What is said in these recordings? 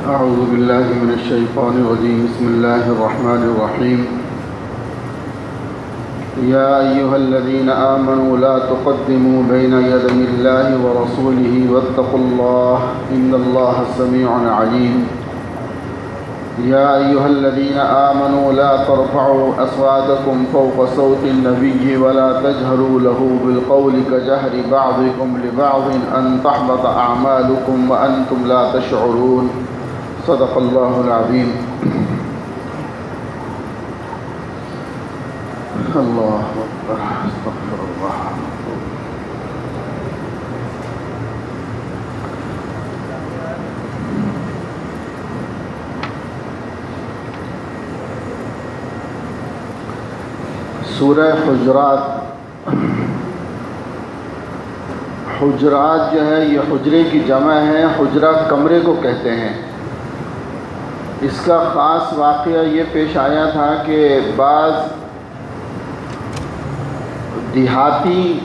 أعوذ بالله من الشيطان الرجيم. بسم الله الرحمن الرحيم. يا أيها الذين آمنوا لا تقدموا بين يدي الله ورسوله واتقوا الله إن الله سميع عليم. يا أيها الذين آمنوا لا ترفعوا أصواتكم فوق صوت النبي ولا تجهروا له بالقول كجهر بعضكم لبعض أن تحبط أعمالكم وأنتم لا تشعرون. صدق الله العظيم. الله أكبر. استغفر الله. سورہ حجرات. حجرات جو ہے یہ حجرے کی جمع ہے. حجرہ کمرے کو کہتے ہیں. اس کا خاص واقعہ یہ پیش آیا تھا کہ بعض دیہاتی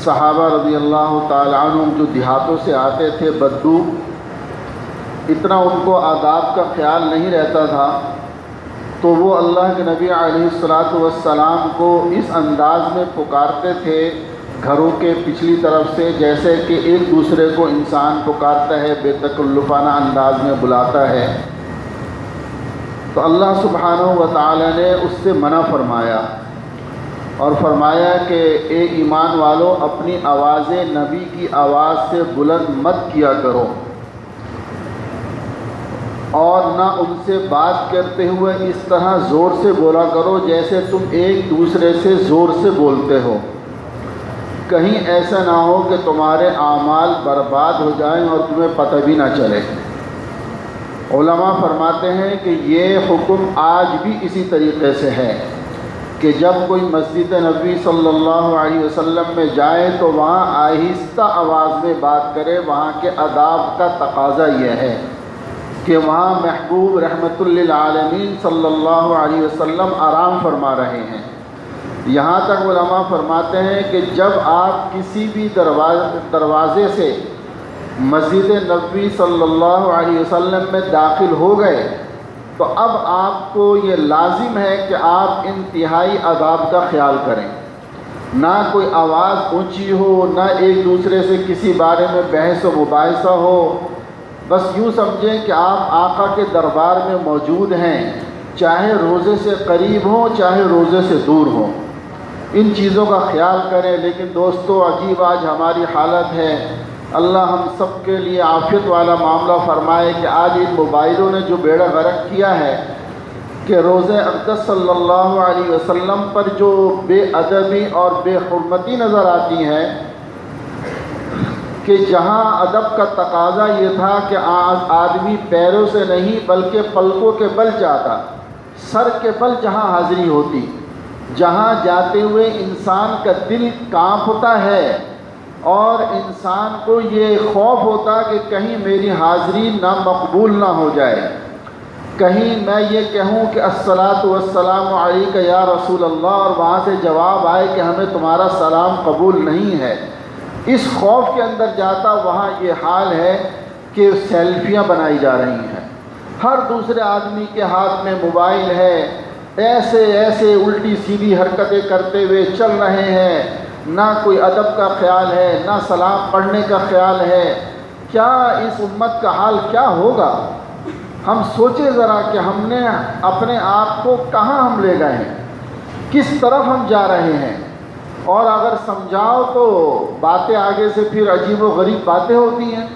صحابہ رضی اللہ تعالیٰ عنہم جو دیہاتوں سے آتے تھے بدو، اتنا ان کو آداب کا خیال نہیں رہتا تھا، تو وہ اللہ کے نبی علیہ الصلاۃ والسلام کو اس انداز میں پکارتے تھے گھروں کے پچھلی طرف سے، جیسے کہ ایک دوسرے کو انسان پکارتا ہے، بے تکلفانہ انداز میں بلاتا ہے. تو اللہ سبحانہ و تعالی نے اس سے منع فرمایا اور فرمایا کہ اے ایمان والو، اپنی آوازیں نبی کی آواز سے بلند مت کیا کرو اور نہ ان سے بات کرتے ہوئے اس طرح زور سے بولا کرو جیسے تم ایک دوسرے سے زور سے بولتے ہو. کہیں ایسا نہ ہو کہ تمہارے اعمال برباد ہو جائیں اور تمہیں پتہ بھی نہ چلے. علماء فرماتے ہیں کہ یہ حکم آج بھی اسی طریقے سے ہے کہ جب کوئی مسجد نبوی صلی اللہ علیہ وسلم میں جائے تو وہاں آہستہ آواز میں بات کرے. وہاں کے آداب کا تقاضا یہ ہے کہ وہاں محبوب رحمت للعالمین صلی اللہ علیہ وسلم آرام فرما رہے ہیں. یہاں تک علماء فرماتے ہیں کہ جب آپ کسی بھی دروازے سے مسجد نبوی صلی اللہ علیہ وسلم میں داخل ہو گئے تو اب آپ کو یہ لازم ہے کہ آپ انتہائی آداب کا خیال کریں. نہ کوئی آواز اونچی ہو، نہ ایک دوسرے سے کسی بارے میں بحث و مباحثہ ہو. بس یوں سمجھیں کہ آپ آقا کے دربار میں موجود ہیں، چاہے روزے سے قریب ہوں چاہے روزے سے دور ہوں. ان چیزوں کا خیال کریں. لیکن دوستو، عجیب آج ہماری حالت ہے. اللہ ہم سب کے لیے عافیت والا معاملہ فرمائے کہ آج ان موبائلوں نے جو بیڑا غرق کیا ہے کہ روزہ اقدس صلی اللہ علیہ وسلم پر جو بے ادبی اور بے حرمتی نظر آتی ہے، کہ جہاں ادب کا تقاضا یہ تھا کہ آدمی پیروں سے نہیں بلکہ پلکوں کے بل جاتا، سر کے بل جہاں حاضری ہوتی، جہاں جاتے ہوئے انسان کا دل کانپتا ہے اور انسان کو یہ خوف ہوتا کہ کہیں میری حاضری نہ مقبول نہ ہو جائے، کہیں میں یہ کہوں کہ الصلاۃ والسلام علیک یا رسول اللہ اور وہاں سے جواب آئے کہ ہمیں تمہارا سلام قبول نہیں ہے. اس خوف کے اندر جاتا وہاں یہ حال ہے کہ سیلفیاں بنائی جا رہی ہیں. ہر دوسرے آدمی کے ہاتھ میں موبائل ہے، ایسے الٹی سیدھی حرکتیں کرتے ہوئے چل رہے ہیں. نہ کوئی ادب کا خیال ہے، نہ سلام پڑھنے کا خیال ہے. کیا اس امت کا حال کیا ہوگا؟ ہم سوچیں ذرا کہ ہم نے اپنے آپ کو کہاں ہم لے گئے ہیں، کس طرف ہم جا رہے ہیں. اور اگر سمجھاؤ تو باتیں آگے سے پھر عجیب و غریب باتیں ہوتی ہیں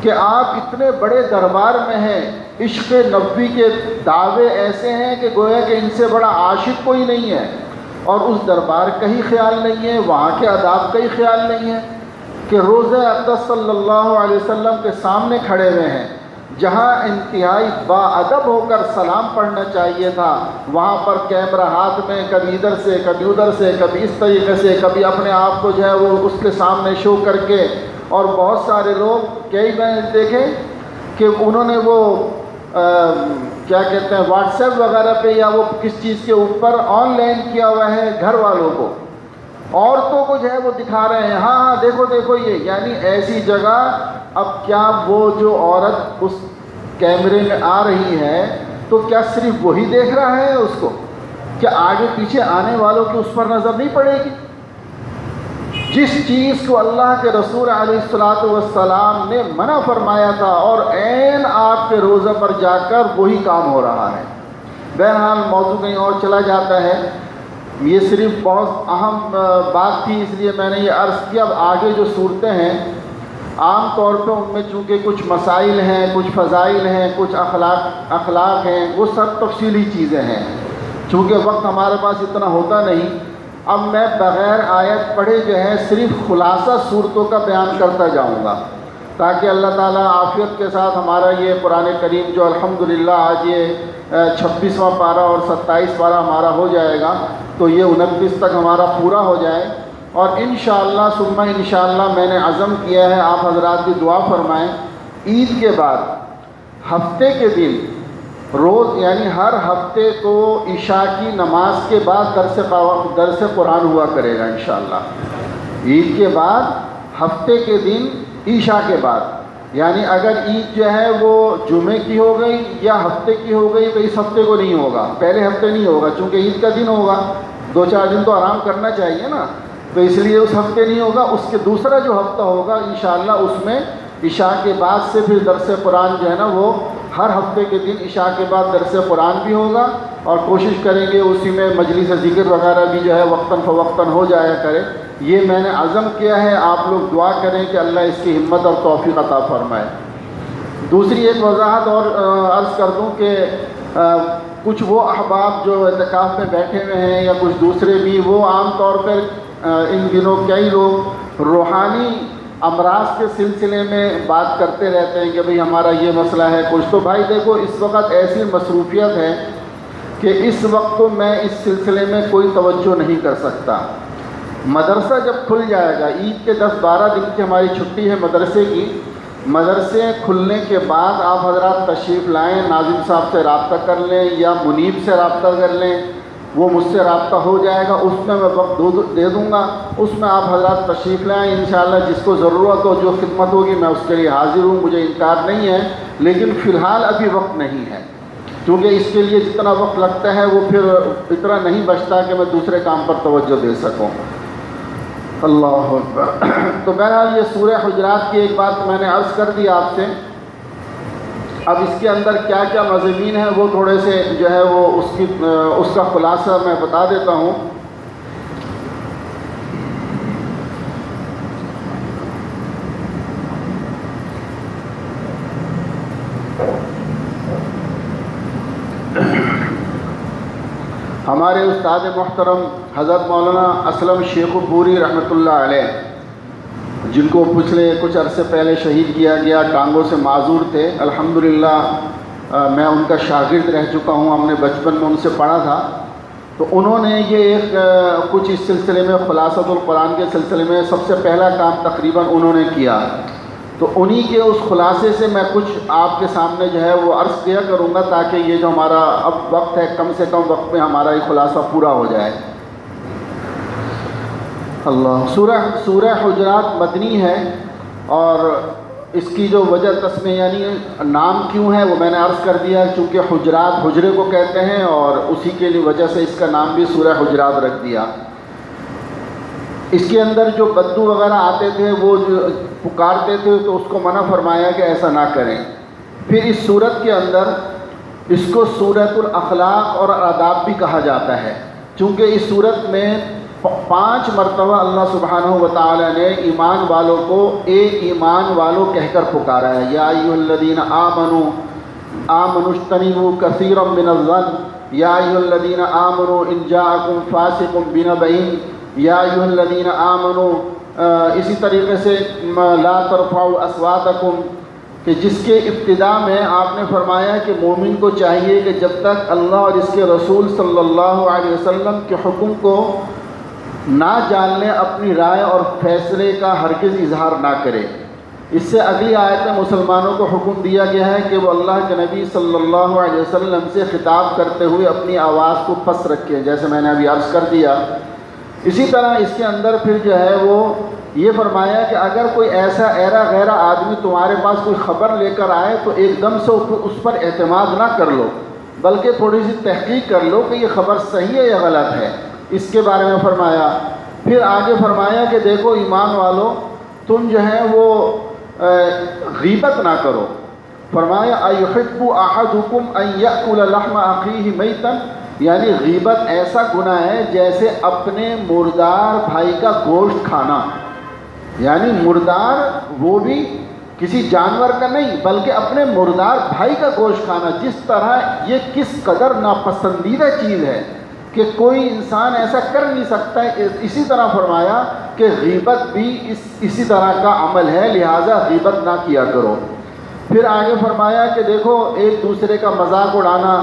کہ آپ اتنے بڑے دربار میں ہیں، عشق نبوی کے دعوے ایسے ہیں کہ گویا کہ ان سے بڑا عاشق کوئی نہیں ہے، اور اس دربار کا ہی خیال نہیں ہے، وہاں کے آداب کا ہی خیال نہیں ہے کہ روزہ اقدس صلی اللہ علیہ وسلم کے سامنے کھڑے ہوئے ہیں، جہاں انتہائی با ادب ہو کر سلام پڑھنا چاہیے تھا، وہاں پر کیمرہ ہاتھ میں کبھی ادھر سے کبھی ادھر سے کبھی اس طریقے سے، کبھی اپنے آپ کو جو ہے وہ اس کے سامنے شو کر کے. اور بہت سارے لوگ کئی میں نے دیکھے کہ انہوں نے وہ کیا کہتے ہیں واٹس ایپ وغیرہ پہ یا وہ کس چیز کے اوپر آن لائن کیا ہوا ہے گھر والوں کو، عورتوں کو جو ہے وہ دکھا رہے ہیں، ہاں دیکھو دیکھو یہ، یعنی ایسی جگہ اب کیا وہ جو عورت اس کیمرے میں آ رہی ہے تو کیا صرف وہی دیکھ رہا ہے اس کو؟ کیا آگے پیچھے آنے والوں کی اس پر نظر نہیں پڑے گی؟ جس چیز کو اللہ کے رسول علیہ الصلوۃ والسلام نے منع فرمایا تھا اور عین آپ کے روزہ پر جا کر وہی کام ہو رہا ہے۔ بہرحال موضوع کہیں اور چلا جاتا ہے، یہ صرف بہت اہم بات تھی اس لیے میں نے یہ عرض کیا۔ اب آگے جو صورتیں ہیں عام طور پہ ان میں چونکہ کچھ مسائل ہیں، کچھ فضائل ہیں، کچھ اخلاق ہیں، وہ سب تفصیلی چیزیں ہیں۔ چونکہ وقت ہمارے پاس اتنا ہوتا نہیں، اب میں بغیر آیت پڑھے جو ہے صرف خلاصہ صورتوں کا بیان کرتا جاؤں گا تاکہ اللہ تعالیٰ عافیت کے ساتھ ہمارا یہ قرآن کریم جو الحمدللہ آج یہ 26واں پارہ اور 27 پارہ ہمارا ہو جائے گا تو یہ 29 تک ہمارا پورا ہو جائے، اور انشاءاللہ ثم انشاءاللہ میں نے عزم کیا ہے، آپ حضرات بھی دعا فرمائیں، عید کے بعد ہفتے کے دن روز یعنی ہر ہفتے کو عشاء کی نماز کے بعد درس قرآن ہوا کرے گا انشاءاللہ۔ عید کے بعد ہفتے کے دن عشاء کے بعد، یعنی اگر عید جو ہے وہ جمعے کی ہو گئی یا ہفتے کی ہو گئی تو اس ہفتے کو نہیں ہوگا، پہلے ہفتے نہیں ہوگا چونکہ عید کا دن ہوگا، 2-4 دن تو آرام کرنا چاہیے نا، تو اس لیے اس ہفتے نہیں ہوگا، اس کے دوسرا جو ہفتہ ہوگا انشاءاللہ اس میں عشاء کے بعد سے پھر درس قرآن جو ہے نا وہ ہر ہفتے کے دن عشاء کے بعد درس قرآن بھی ہوگا، اور کوشش کریں گے اسی میں مجلس ذکر وغیرہ بھی جو ہے وقتاً فوقتاً ہو جایا کرے۔ یہ میں نے عزم کیا ہے، آپ لوگ دعا کریں کہ اللہ اس کی ہمت اور توفیق عطا فرمائے۔ دوسری ایک وضاحت اور عرض کر دوں کہ کچھ وہ احباب جو اعتکاف میں بیٹھے ہوئے ہیں یا کچھ دوسرے بھی، وہ عام طور پر ان دنوں کئی لوگ روحانی امراض کے سلسلے میں بات کرتے رہتے ہیں کہ بھئی ہمارا یہ مسئلہ ہے کچھ، تو بھائی دیکھو اس وقت ایسی مصروفیت ہے کہ اس وقت تو میں اس سلسلے میں کوئی توجہ نہیں کر سکتا۔ مدرسہ جب کھل جائے گا، عید کے 10-12 دن کی ہماری چھٹی ہے مدرسے کی، مدرسے کھلنے کے بعد آپ حضرات تشریف لائیں، ناظم صاحب سے رابطہ کر لیں یا منیب سے رابطہ کر لیں، وہ مجھ سے رابطہ ہو جائے گا، اس میں وقت دے دوں گا، اس میں آپ حضرات تشریف لائیں انشاءاللہ، جس کو ضرورت ہو جو خدمت ہوگی میں اس کے لیے حاضر ہوں، مجھے انکار نہیں ہے، لیکن فی الحال ابھی وقت نہیں ہے، کیونکہ اس کے لیے جتنا وقت لگتا ہے وہ پھر اتنا نہیں بچتا کہ میں دوسرے کام پر توجہ دے سکوں۔ اللہ اکبر۔ تو بہرحال یہ سورہ حجرات کی ایک بات میں نے عرض کر دی آپ سے، اب اس کے اندر کیا کیا مضامین ہیں وہ تھوڑے سے جو ہے وہ اس کا خلاصہ میں بتا دیتا ہوں۔ ہمارے استاد محترم حضرت مولانا اسلم شیخ پوری رحمۃ اللہ علیہ، جن کو پچھلے کچھ عرصے پہلے شہید کیا گیا، ٹانگوں سے معذور تھے، الحمدللہ میں ان کا شاگرد رہ چکا ہوں، ہم نے بچپن میں ان سے پڑھا تھا، تو انہوں نے یہ ایک کچھ اس سلسلے میں خلاصۃ القرآن کے سلسلے میں سب سے پہلا کام تقریباً انہوں نے کیا، تو انہی کے اس خلاصے سے میں کچھ آپ کے سامنے جو ہے وہ عرض کیا کروں گا تاکہ یہ جو ہمارا اب وقت ہے کم سے کم وقت میں ہمارا یہ خلاصہ پورا ہو جائے۔ اللہ، سورہ حجرات مدنی ہے، اور اس کی جو وجہ تسمیہ یعنی نام کیوں ہے وہ میں نے عرض کر دیا، چونکہ حجرات حجرے کو کہتے ہیں اور اسی کے لیے وجہ سے اس کا نام بھی سورہ حجرات رکھ دیا۔ اس کے اندر جو بدو وغیرہ آتے تھے وہ جو پکارتے تھے تو اس کو منع فرمایا کہ ایسا نہ کریں۔ پھر اس سورت کے اندر اس کو سورۃ الاخلاق اور آداب بھی کہا جاتا ہے، چونکہ اس سورت میں 5 مرتبہ اللہ سبحانہ و تعالی نے ایمان والوں کو ایمان والوں کہہ کر پکارا ہے، یا ایھا الذین آمنوا اجتنبوا کثیرا من الظن، یا ایھا الذین آمنوا ان جاءکم فاسق بنبأ، یا ایھا الذین آمنوا، اسی طریقے سے لا ترفعوا اصواتکم، کہ جس کے ابتدا میں آپ نے فرمایا کہ مومن کو چاہیے کہ جب تک اللہ اور اس کے رسول صلی اللہ علیہ وسلم کے حکم کو نہ جان لیں اپنی رائے اور فیصلے کا ہرگز اظہار نہ کرے۔ اس سے اگلی آیت میں مسلمانوں کو حکم دیا گیا ہے کہ وہ اللہ کے نبی صلی اللہ علیہ وسلم سے خطاب کرتے ہوئے اپنی آواز کو پست رکھیں، جیسے میں نے ابھی عرض کر دیا اسی طرح اس کے اندر پھر جو ہے وہ یہ فرمایا کہ اگر کوئی ایسا ایرا غیرہ آدمی تمہارے پاس کوئی خبر لے کر آئے تو ایک دم سے اس پر اعتماد نہ کر لو، بلکہ تھوڑی سی تحقیق کر لو کہ یہ خبر صحیح ہے یا غلط ہے، اس کے بارے میں فرمایا۔ پھر آگے فرمایا کہ دیکھو ایمان والو، تم جو ہے وہ غیبت نہ کرو۔ فرمایا اَيُحِبُّ أَحَدُكُمْ أَن يَأْكُلَ لَحْمَ أَخِيهِ مَيْتًا، یعنی غیبت ایسا گناہ ہے جیسے اپنے مردار بھائی کا گوشت کھانا، یعنی مردار وہ بھی کسی جانور کا نہیں بلکہ اپنے مردار بھائی کا گوشت کھانا، جس طرح یہ کس قدر ناپسندیدہ چیز ہے کہ کوئی انسان ایسا کر نہیں سکتا ہے۔ اسی طرح فرمایا کہ غیبت بھی اسی طرح کا عمل ہے، لہٰذا غیبت نہ کیا کرو۔ پھر آگے فرمایا کہ دیکھو ایک دوسرے کا مذاق اڑانا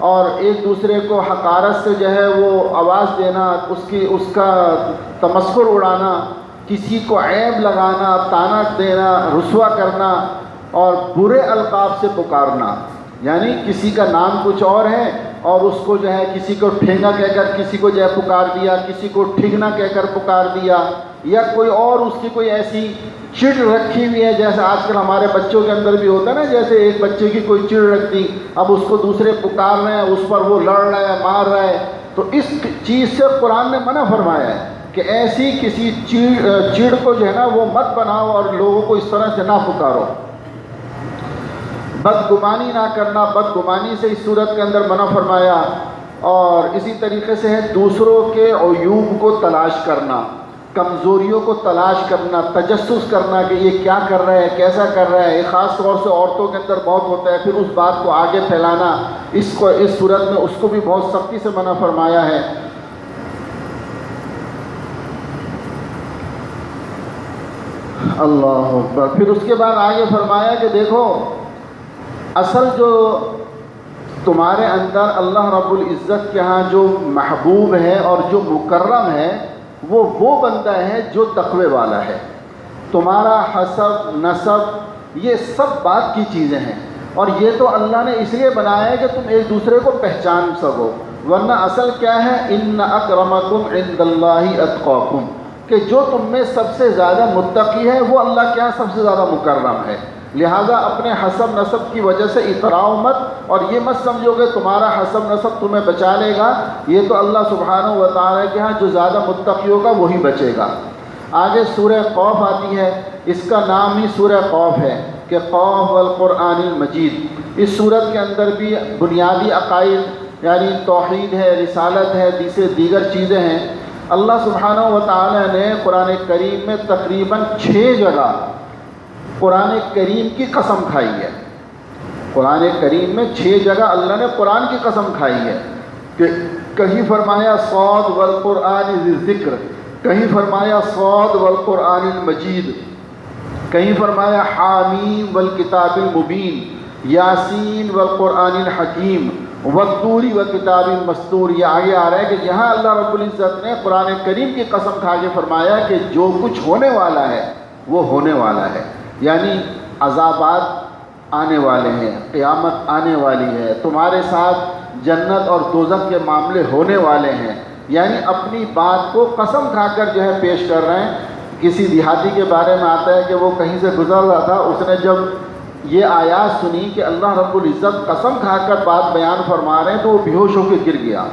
اور ایک دوسرے کو حقارت سے جو ہے وہ آواز دینا، اس کا تمسخر اڑانا، کسی کو عیب لگانا، طعنہ دینا، رسوا کرنا اور برے القاب سے پکارنا، یعنی کسی کا نام کچھ اور ہے اور اس کو جو ہے کسی کو ٹھینگا کہہ کر کسی کو جو ہے پکار دیا، کسی کو ٹھگنا کہہ کر پکار دیا، یا کوئی اور اس کی کوئی ایسی چڑ رکھی ہوئی ہے، جیسے آج کل ہمارے بچوں کے اندر بھی ہوتا ہے نا، جیسے ایک بچے کی کوئی چڑ رکھ دی، اب اس کو دوسرے پکار رہے ہیں، اس پر وہ لڑ رہا ہے، مار رہا ہے، تو اس چیز سے قرآن نے منع فرمایا ہے کہ ایسی کسی چڑ کو جو ہے نا وہ مت بناؤ اور لوگوں کو اس طرح سے نہ پکارو۔ بدگمانی نہ کرنا، بدگمانی سے اس صورت کے اندر منع فرمایا۔ اور اسی طریقے سے ہے دوسروں کے عیوب کو تلاش کرنا، کمزوریوں کو تلاش کرنا، تجسس کرنا کہ یہ کیا کر رہا ہے، کیسا کر رہا ہے، خاص طور سے عورتوں کے اندر بہت ہوتا ہے، پھر اس بات کو آگے پھیلانا، اس صورت میں اس کو بھی بہت سختی سے منع فرمایا ہے۔ اللہ اکبر۔ پھر اس کے بعد آگے فرمایا کہ دیکھو اصل جو تمہارے اندر اللہ رب العزت کے ہاں جو محبوب ہے اور جو مکرم ہے وہ بندہ ہے جو تقوی والا ہے۔ تمہارا حسب، نسب، یہ سب بات کی چیزیں ہیں، اور یہ تو اللہ نے اس لیے بنایا ہے کہ تم ایک دوسرے کو پہچان سکو، ورنہ اصل کیا ہے، ان اکرمکم عند اللہ اتقاکم، کہ جو تم میں سب سے زیادہ متقی ہے وہ اللہ کے ہاں سب سے زیادہ مکرم ہے۔ لہٰذا اپنے حسب نسب کی وجہ سے اتراؤ مت، اور یہ مت سمجھو کہ تمہارا حسب نسب تمہیں بچا لے گا، یہ تو اللہ سبحانہ و تعالیٰ کے ہاں جو زیادہ متقی ہوگا وہی بچے گا۔ آگے سورہ قوف آتی ہے، اس کا نام ہی سورہ قوف ہے کہ قوف والقرآن المجید۔ اس سورت کے اندر بھی بنیادی عقائد یعنی توحید ہے، رسالت ہے، دیگر چیزیں ہیں۔ اللہ سبحانہ و تعالیٰ نے قرآن کریم میں تقریباً 6 جگہ قرآن کریم کی قسم کھائی ہے۔ قرآن کریم میں 6 جگہ اللہ نے قرآن کی قسم کھائی ہے کہ کہیں فرمایا صاد والقرآن ذی الذکر، کہیں فرمایا صاد والقرآن المجید، کہیں فرمایا حامیم والکتاب المبین، یاسین والقرآن الحکیم، والطور وکتاب مستور۔ یہ آگے آ رہا ہے کہ یہاں اللہ رب العزت نے قرآن کریم کی قسم کھا کے فرمایا کہ جو کچھ ہونے والا ہے وہ ہونے والا ہے، یعنی عذابات آنے والے ہیں، قیامت آنے والی ہے، تمہارے ساتھ جنت اور دوزخ کے معاملے ہونے والے ہیں، یعنی اپنی بات کو قسم کھا کر جو ہے پیش کر رہے ہیں۔ کسی دیہاتی کے بارے میں آتا ہے کہ وہ کہیں سے گزر رہا تھا، اس نے جب یہ آیات سنی کہ اللہ رب العزت قسم کھا کر بات بیان فرما رہے ہیں تو وہ بے ہوش ہو کے گر گیا۔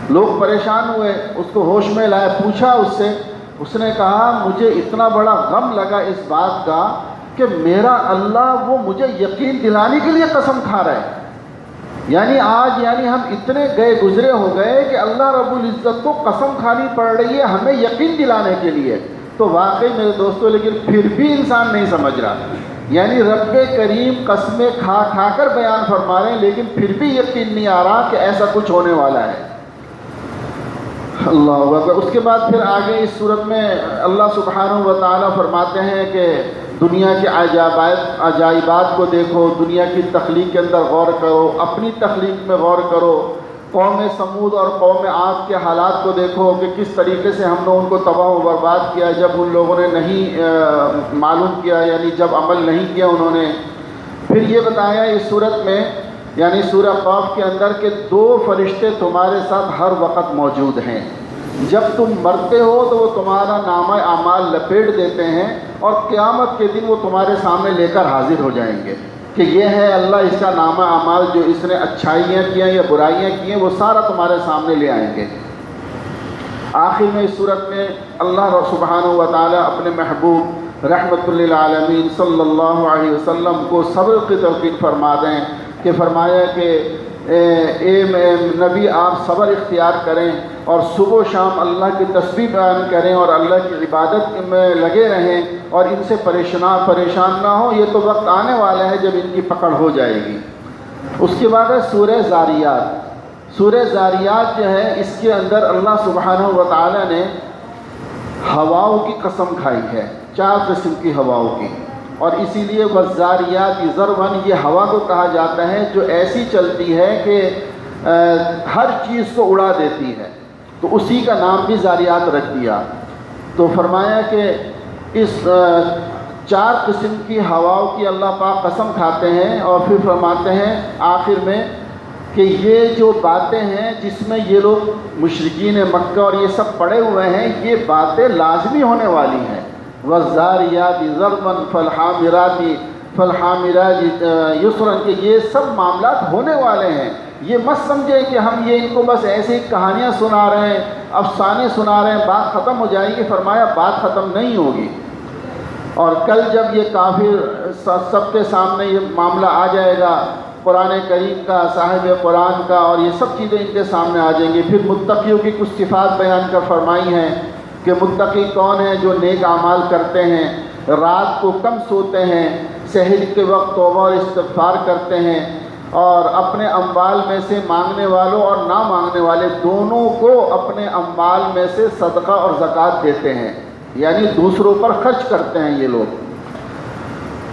لوگ پریشان ہوئے، اس کو ہوش میں لائے، پوچھا اس سے، اس نے کہا مجھے اتنا بڑا غم لگا اس بات کا کہ میرا اللہ وہ مجھے یقین دلانے کے لیے قسم کھا رہا ہے، یعنی آج ہم اتنے گئے گزرے ہو گئے کہ اللہ رب العزت کو قسم کھانی پڑ رہی ہے ہمیں یقین دلانے کے لیے۔ تو واقعی میرے دوستو لیکن پھر بھی انسان نہیں سمجھ رہا، یعنی رب کریم قسمیں کھا کھا کر بیان فرما رہے ہیں لیکن پھر بھی یقین نہیں آ رہا کہ ایسا کچھ ہونے والا ہے۔ اللہ اکبر۔ اس کے بعد پھر آگے اس صورت میں اللہ سبحانہ و تعالیٰ فرماتے ہیں کہ دنیا کے عجائبات کو دیکھو، دنیا کی تخلیق کے اندر غور کرو، اپنی تخلیق میں غور کرو، قوم سمود اور قوم عاد کے حالات کو دیکھو کہ کس طریقے سے ہم نے ان کو تباہ و برباد کیا جب ان لوگوں نے نہیں معلوم کیا، یعنی جب عمل نہیں کیا انہوں نے۔ پھر یہ بتایا اس صورت میں یعنی سورہ قاف کے اندر کہ 2 فرشتے تمہارے ساتھ ہر وقت موجود ہیں، جب تم مرتے ہو تو وہ تمہارا نامہ اعمال لپیٹ دیتے ہیں اور قیامت کے دن وہ تمہارے سامنے لے کر حاضر ہو جائیں گے کہ یہ ہے اللہ، اس کا نامہ اعمال جو اس نے اچھائیاں کی ہیں یا برائیاں کی ہیں وہ سارا تمہارے سامنے لے آئیں گے۔ آخر میں اس صورت میں اللہ سبحانہ و تعالیٰ اپنے محبوب رحمت للعالمین صلی اللہ علیہ وسلم کو صبر کی تلقین فرما دیں کہ فرمایا کہ اے نبی آپ صبر اختیار کریں اور صبح و شام اللہ کی تسبیح بیان کریں اور اللہ کی عبادت میں لگے رہیں اور ان سے پریشان نہ ہوں، یہ تو وقت آنے والا ہے جب ان کی پکڑ ہو جائے گی۔ اس کے بعد ہے سورہ زاریات۔ سورہ زاریات جو ہے اس کے اندر اللہ سبحانہ و تعالیٰ نے ہواؤں کی قسم کھائی ہے، 4 قسم کی ہواؤں کی، اور اسی لیے والزاریات ذرواً یہ ہوا کو کہا جاتا ہے جو ایسی چلتی ہے کہ ہر چیز کو اڑا دیتی ہے، تو اسی کا نام بھی زاریات رکھ دیا۔ تو فرمایا کہ اس 4 قسم کی ہواؤں کی اللہ پاک قسم کھاتے ہیں اور پھر فرماتے ہیں آخر میں کہ یہ جو باتیں ہیں جس میں یہ لوگ مشرکین مکہ اور یہ سب پڑے ہوئے ہیں، یہ باتیں لازمی ہونے والی ہیں۔ والزاریات ذرواً فالحاملات یسراً، کہ یہ سب معاملات ہونے والے ہیں۔ یہ مت سمجھیں کہ ہم یہ ان کو بس ایسے ہی کہانیاں سنا رہے ہیں، افسانے سنا رہے ہیں، بات ختم ہو جائے گی۔ فرمایا بات ختم نہیں ہوگی، اور کل جب یہ کافر سب کے سامنے یہ معاملہ آ جائے گا قرآن کریم کا، صاحب قرآن کا، اور یہ سب چیزیں ان کے سامنے آ جائیں گی۔ پھر متقیوں کی کچھ صفات بیان کر فرمائی ہیں کہ متقی کون ہیں؟ جو نیک اعمال کرتے ہیں، رات کو کم سوتے ہیں، سحر کے وقت توبہ اور استغفار کرتے ہیں، اور اپنے اموال میں سے مانگنے والوں اور نہ مانگنے والے دونوں کو اپنے اموال میں سے صدقہ اور زکوٰۃ دیتے ہیں، یعنی دوسروں پر خرچ کرتے ہیں یہ لوگ۔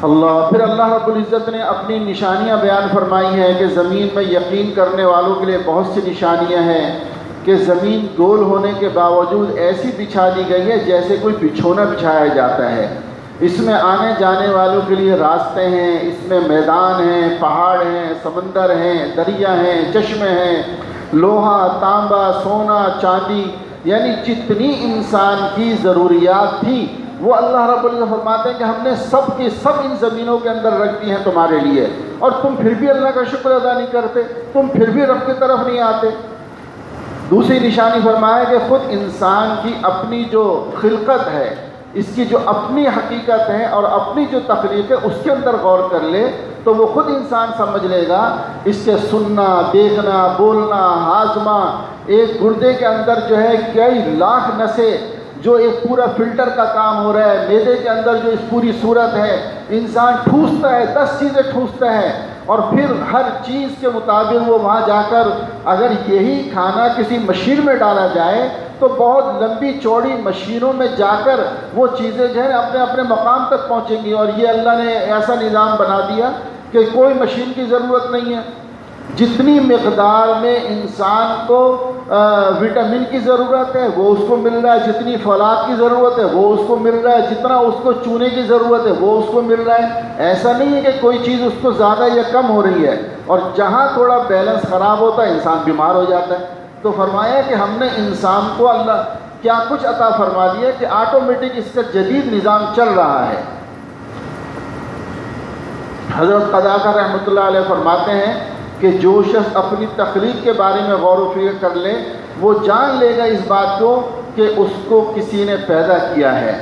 پھر اللہ رب العزت نے اپنی نشانیاں بیان فرمائی ہیں کہ زمین میں یقین کرنے والوں کے لیے بہت سی نشانیاں ہیں کہ زمین گول ہونے کے باوجود ایسی بچھا دی گئی ہے جیسے کوئی بچھونا بچھایا جاتا ہے۔ اس میں آنے جانے والوں کے لیے راستے ہیں، اس میں میدان ہیں، پہاڑ ہیں، سمندر ہیں، دریا ہیں، چشمے ہیں، لوہا، تانبا، سونا، چاندی، یعنی جتنی انسان کی ضروریات تھیں وہ اللہ رب العزت فرماتے ہیں کہ ہم نے سب کی سب ان زمینوں کے اندر رکھ دی ہیں تمہارے لیے، اور تم پھر بھی اللہ کا شکر ادا نہیں کرتے، تم پھر بھی رب کی طرف نہیں آتے۔ دوسری نشانی فرمایا کہ خود انسان کی اپنی جو خلقت ہے، اس کی جو اپنی حقیقت ہے اور اپنی جو تخلیق ہے، اس کے اندر غور کر لے تو وہ خود انسان سمجھ لے گا اس کے سننا، دیکھنا، بولنا، ہاضمہ، ایک گردے کے اندر جو ہے کئی لاکھ نسیں، جو ایک پورا فلٹر کا کام ہو رہا ہے، معدے کے اندر جو اس پوری صورت ہے، انسان ٹھوستا ہے، 10 چیزیں ٹھوستا ہے، اور پھر ہر چیز کے مطابق وہ وہاں جا کر اگر یہی کھانا کسی مشین میں ڈالا جائے تو بہت لمبی چوڑی مشینوں میں جا کر وہ چیزیں جو ہے اپنے اپنے مقام تک پہنچیں گی، اور یہ اللہ نے ایسا نظام بنا دیا کہ کوئی مشین کی ضرورت نہیں ہے۔ جتنی مقدار میں انسان کو وٹامن کی ضرورت ہے وہ اس کو مل رہا ہے، جتنی فولاد کی ضرورت ہے وہ اس کو مل رہا ہے، جتنا اس کو چونے کی ضرورت ہے وہ اس کو مل رہا ہے۔ ایسا نہیں ہے کہ کوئی چیز اس کو زیادہ یا کم ہو رہی ہے، اور جہاں تھوڑا بیلنس خراب ہوتا ہے انسان بیمار ہو جاتا ہے۔ تو فرمایا کہ ہم نے انسان کو اللہ کیا کچھ عطا فرما دیا کہ آٹومیٹک اس کا جدید نظام چل رہا ہے۔ حضرت قدادہ رحمۃ اللہ علیہ فرماتے ہیں کہ جو شخص اپنی تخلیق کے بارے میں غور و فکر کر لے وہ جان لے گا اس بات کو کہ اس کو کسی نے پیدا کیا ہے،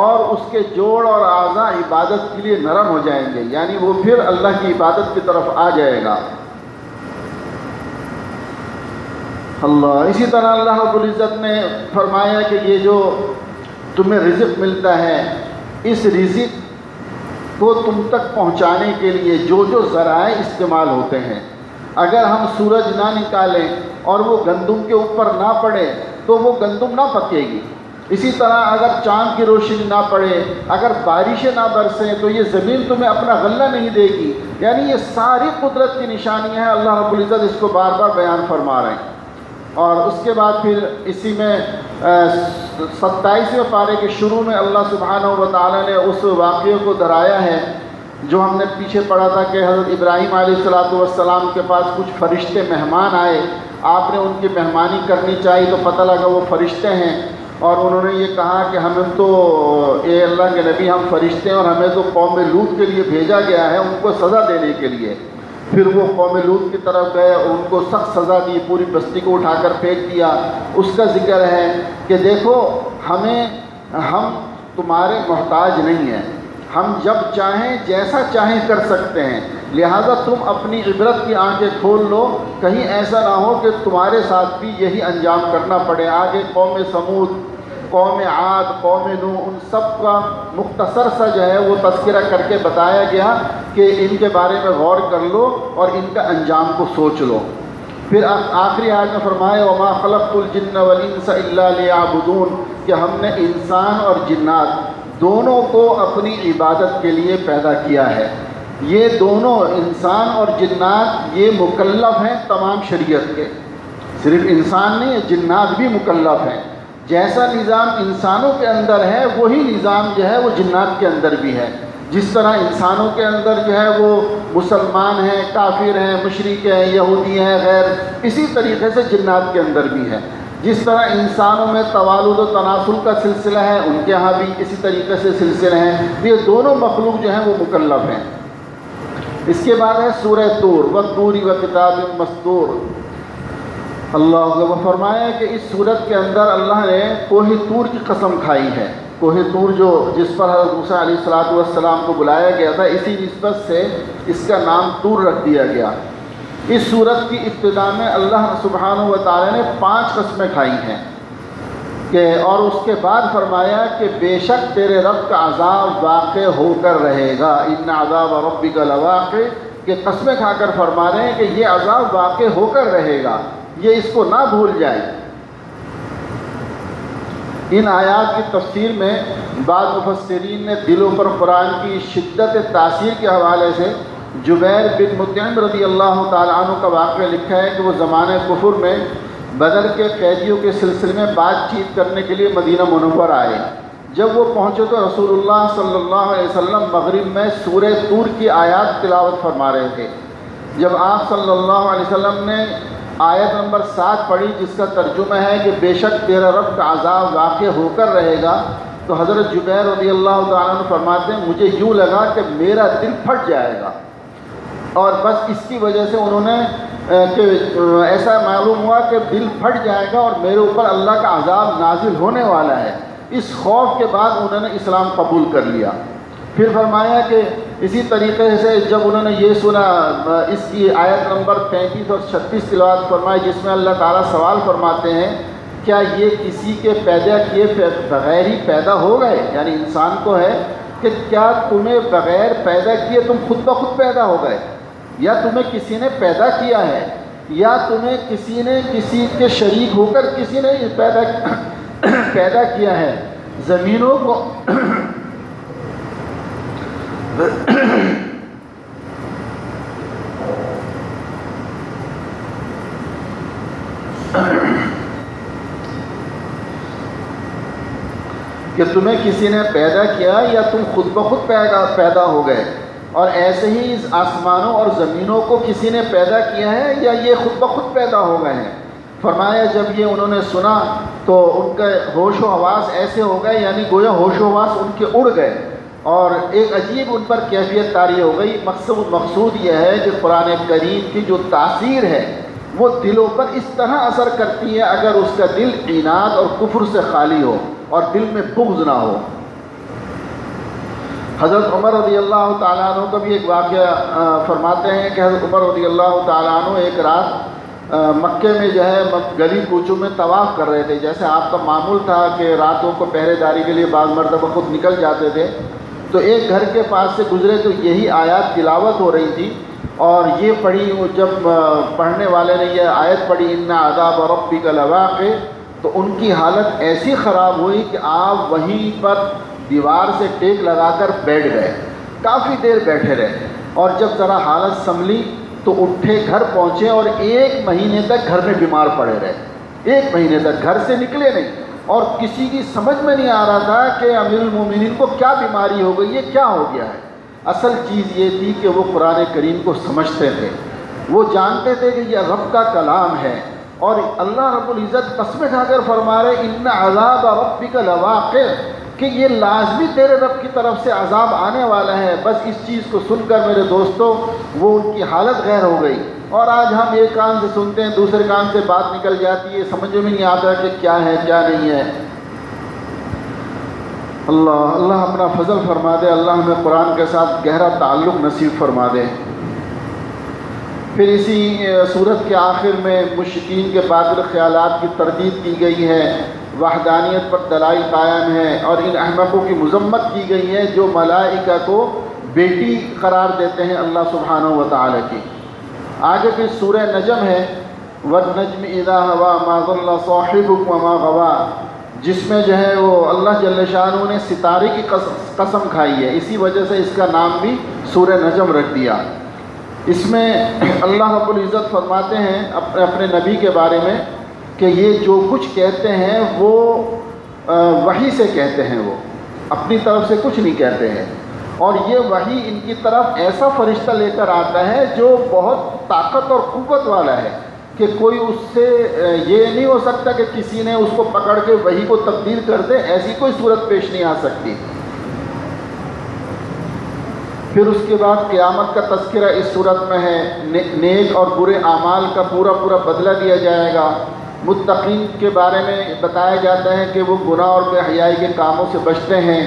اور اس کے جوڑ اور اعضاء عبادت کے لیے نرم ہو جائیں گے، یعنی وہ پھر اللہ کی عبادت کی طرف آ جائے گا۔ اسی طرح اللہ رب العزت نے فرمایا کہ یہ جو تمہیں رزق ملتا ہے، اس رزق کو تم تک پہنچانے کے لیے جو جو ذرائع استعمال ہوتے ہیں، اگر ہم سورج نہ نکالیں اور وہ گندم کے اوپر نہ پڑے تو وہ گندم نہ پکے گی۔ اسی طرح اگر چاند کی روشنی نہ پڑے، اگر بارشیں نہ برسیں تو یہ زمین تمہیں اپنا غلہ نہیں دے گی۔ یعنی یہ ساری قدرت کی نشانیاں ہیں، اللہ رب العزت اس کو بار بار بیان فرما رہے ہیں۔ اور اس کے بعد پھر اسی میں 27ویں پارے کے شروع میں اللہ سبحانہ و تعالیٰ نے اس واقعے کو دہرایا ہے جو ہم نے پیچھے پڑھا تھا کہ حضرت ابراہیم علیہ السلام کے پاس کچھ فرشتے مہمان آئے آپ نے ان کی مہمانی کرنی چاہیے تو پتہ لگا وہ فرشتے ہیں، اور انہوں نے یہ کہا کہ ہمیں تو اے اللہ کے نبی ہم فرشتے ہیں اور ہمیں تو قوم لوط کے لیے بھیجا گیا ہے ان کو سزا دینے کے لیے۔ پھر وہ قوم لوط کی طرف گئے اور ان کو سخت سزا دی، پوری بستی کو اٹھا کر پھینک دیا۔ اس کا ذکر ہے کہ دیکھو ہم تمہارے محتاج نہیں ہیں، ہم جب چاہیں جیسا چاہیں کر سکتے ہیں، لہٰذا تم اپنی عبرت کی آنکھیں کھول لو، کہیں ایسا نہ ہو کہ تمہارے ساتھ بھی یہی انجام کرنا پڑے۔ آگے قوم سمود، قوم عاد، قوم نوح، ان سب کا مختصر سا جو ہے وہ تذکرہ کر کے بتایا گیا کہ ان کے بارے میں غور کر لو اور ان کا انجام کو سوچ لو۔ پھر آخری آیت میں فرمایا وما خلقت الجن والانس الا لیعبدون، کہ ہم نے انسان اور جنات دونوں کو اپنی عبادت کے لیے پیدا کیا ہے۔ یہ دونوں انسان اور جنات یہ مکلف ہیں تمام شریعت کے، صرف انسان نہیں، جنات بھی مکلف ہیں۔ جیسا نظام انسانوں کے اندر ہے وہی نظام جو ہے وہ جنات کے اندر بھی ہے۔ جس طرح انسانوں کے اندر جو ہے وہ مسلمان ہیں، کافر ہیں، مشرک ہیں، یہودی ہیں، غیر، اسی طریقے سے جنات کے اندر بھی ہے۔ جس طرح انسانوں میں توالد و تناسل کا سلسلہ ہے ان کے ہاں بھی اسی طریقے سے سلسلے ہیں۔ یہ دونوں مخلوق جو ہیں وہ مکلف ہیں۔ اس کے بعد ہے سورہ طور، والطور وکتاب مسطور۔ اللہ نے فرمایا کہ اس سورت کے اندر اللہ نے کوہ طور کی قسم کھائی ہے۔ کوہ طور جس پر حضرت موسیٰ علیہ السلام کو بلایا گیا تھا، اسی نسبت سے اس کا نام طور رکھ دیا گیا۔ اس سورت کی ابتدا میں اللہ سبحانہ و تعالی نے 5 قسمیں کھائی ہیں اور اس کے بعد فرمایا کہ بے شک تیرے رب کا عذاب واقع ہو کر رہے گا، ان عذاب ربک لواقع، کہ قسمیں کھا کر فرما رہے ہیں کہ یہ عذاب واقع ہو کر رہے گا، یہ اس کو نہ بھول جائے۔ ان آیات کی تفسیر میں بعض مفسرین نے دلوں پر قرآن کی شدت تاثیر کے حوالے سے جبیر بن مطعم رضی اللہ تعالیٰ عنہ کا واقعہ لکھا ہے کہ وہ زمانے کفر میں بدر کے قیدیوں کے سلسلے میں بات چیت کرنے کے لیے مدینہ منور آئے۔ جب وہ پہنچے تو رسول اللہ صلی اللہ علیہ وسلم مغرب میں سورہ طور کی آیات تلاوت فرما رہے تھے۔ جب آپ صلی اللہ علیہ وسلم نے آیت نمبر 7 پڑھی جس کا ترجمہ ہے کہ بے شک تیرا رب کا عذاب واقع ہو کر رہے گا، تو حضرت جبیر رضی اللہ تعالیٰ عنہ فرماتے ہیں مجھے یوں لگا کہ میرا دل پھٹ جائے گا، اور بس اس کی وجہ سے انہوں نے کہ ایسا معلوم ہوا کہ دل پھٹ جائے گا اور میرے اوپر اللہ کا عذاب نازل ہونے والا ہے۔ اس خوف کے بعد انہوں نے اسلام قبول کر لیا۔ پھر فرمایا کہ اسی طریقے سے جب انہوں نے یہ سنا، اس کی آیت نمبر 35 اور 36 تلاوت فرمائی جس میں اللہ تعالیٰ سوال فرماتے ہیں کیا یہ کسی کے پیدا کیے بغیر ہی پیدا ہو گئے، یعنی انسان کو ہے کہ کیا تمہیں بغیر پیدا کیے تم خود بخود پیدا ہو گئے، یا تمہیں کسی نے پیدا کیا ہے، یا تمہیں کسی نے کسی کے شریک ہو کر کسی نے پیدا کیا ہے۔ زمینوں کو کہ تمہیں کسی نے پیدا کیا یا تم خود بخود پیدا ہو گئے، اور ایسے ہی اس آسمانوں اور زمینوں کو کسی نے پیدا کیا ہے یا یہ خود بخود پیدا ہو گئے ہیں۔ فرمایا جب یہ انہوں نے سنا تو ان کا ہوش و حواس ایسے ہو گئے، یعنی گویا ہوش و حواس ان کے اڑ گئے اور ایک عجیب ان پر کیفیت طاری ہو گئی۔ مقصود یہ ہے کہ قرآن کریم کی جو تاثیر ہے وہ دلوں پر اس طرح اثر کرتی ہے اگر اس کا دل عناد اور کفر سے خالی ہو اور دل میں بغض نہ ہو۔ حضرت عمر رضی اللہ تعالیٰ عنہ کا بھی ایک واقعہ فرماتے ہیں کہ حضرت عمر رضی اللہ تعالیٰ عنہ ایک رات مکے میں جو ہے گلی کوچوں میں طواف کر رہے تھے۔ جیسے آپ کا معمول تھا کہ راتوں کو پہرے داری کے لیے بعض مرتبہ خود نکل جاتے تھے، تو ایک گھر کے پاس سے گزرے تو یہی آیات تلاوت ہو رہی تھی، اور یہ پڑھی جب پڑھنے والے نے یہ آیت پڑھی ان عذاب ربک لواقع، تو ان کی حالت ایسی خراب ہوئی کہ آپ وہیں پر دیوار سے ٹیک لگا کر بیٹھ گئے، کافی دیر بیٹھے رہے، اور جب ذرا حالت سنبھلی تو اٹھے گھر پہنچے اور 1 مہینے تک گھر میں بیمار پڑے رہے۔ 1 مہینے تک گھر سے نکلے نہیں، اور کسی کی سمجھ میں نہیں آ رہا تھا کہ امیر المومنین کو کیا بیماری ہو گئی، یہ کیا ہو گیا ہے۔ اصل چیز یہ تھی کہ وہ قرآن کریم کو سمجھتے تھے، وہ جانتے تھے کہ یہ رب کا کلام ہے، اور اللہ رب العزت قسم کھا کر فرما رہے ان عذاب ربک لواقع، کہ یہ لازمی تیرے رب کی طرف سے عذاب آنے والا ہے۔ بس اس چیز کو سن کر میرے دوستو وہ ان کی حالت غیر ہو گئی، اور آج ہم ایک کان سے سنتے ہیں دوسرے کان سے بات نکل جاتی ہے، سمجھ میں نہیں آتا کہ کیا ہے کیا نہیں ہے۔ اللہ اپنا فضل فرما دے، اللہ ہمیں قرآن کے ساتھ گہرا تعلق نصیب فرما دے۔ پھر اسی صورت کے آخر میں مشرکین کے باطل خیالات کی تردید کی گئی ہے، وحدانیت پر دلائل قائم ہے، اور ان احمقوں کی مذمت کی گئی ہے جو ملائکہ کو بیٹی قرار دیتے ہیں اللہ سبحانہ و تعالی کی۔ آگے پھر سورہ نجم ہے، وَالنَّجْمِ إِذَا هَوَىٰ مَا ضَلَّ صَاحِبُكُمْ وَمَا غَوَىٰ، جس میں جو ہے وہ اللہ جل شانہ نے ستارے کی قسم کھائی ہے، اسی وجہ سے اس کا نام بھی سورہ نجم رکھ دیا۔ اس میں اللہ رب العزت فرماتے ہیں اپنے نبی کے بارے میں کہ یہ جو کچھ کہتے ہیں وہ وحی سے کہتے ہیں، وہ اپنی طرف سے کچھ نہیں کہتے ہیں، اور یہ وحی ان کی طرف ایسا فرشتہ لے کر آتا ہے جو بہت طاقت اور قوت والا ہے کہ کوئی اس سے یہ نہیں ہو سکتا کہ کسی نے اس کو پکڑ کے وحی کو تبدیل کر دے، ایسی کوئی صورت پیش نہیں آ سکتی۔ پھر اس کے بعد قیامت کا تذکرہ اس صورت میں ہے، نیک اور برے اعمال کا پورا بدلہ دیا جائے گا۔ متقین کے بارے میں بتایا جاتا ہے کہ وہ گناہ اور بے حیائی کے کاموں سے بچتے ہیں،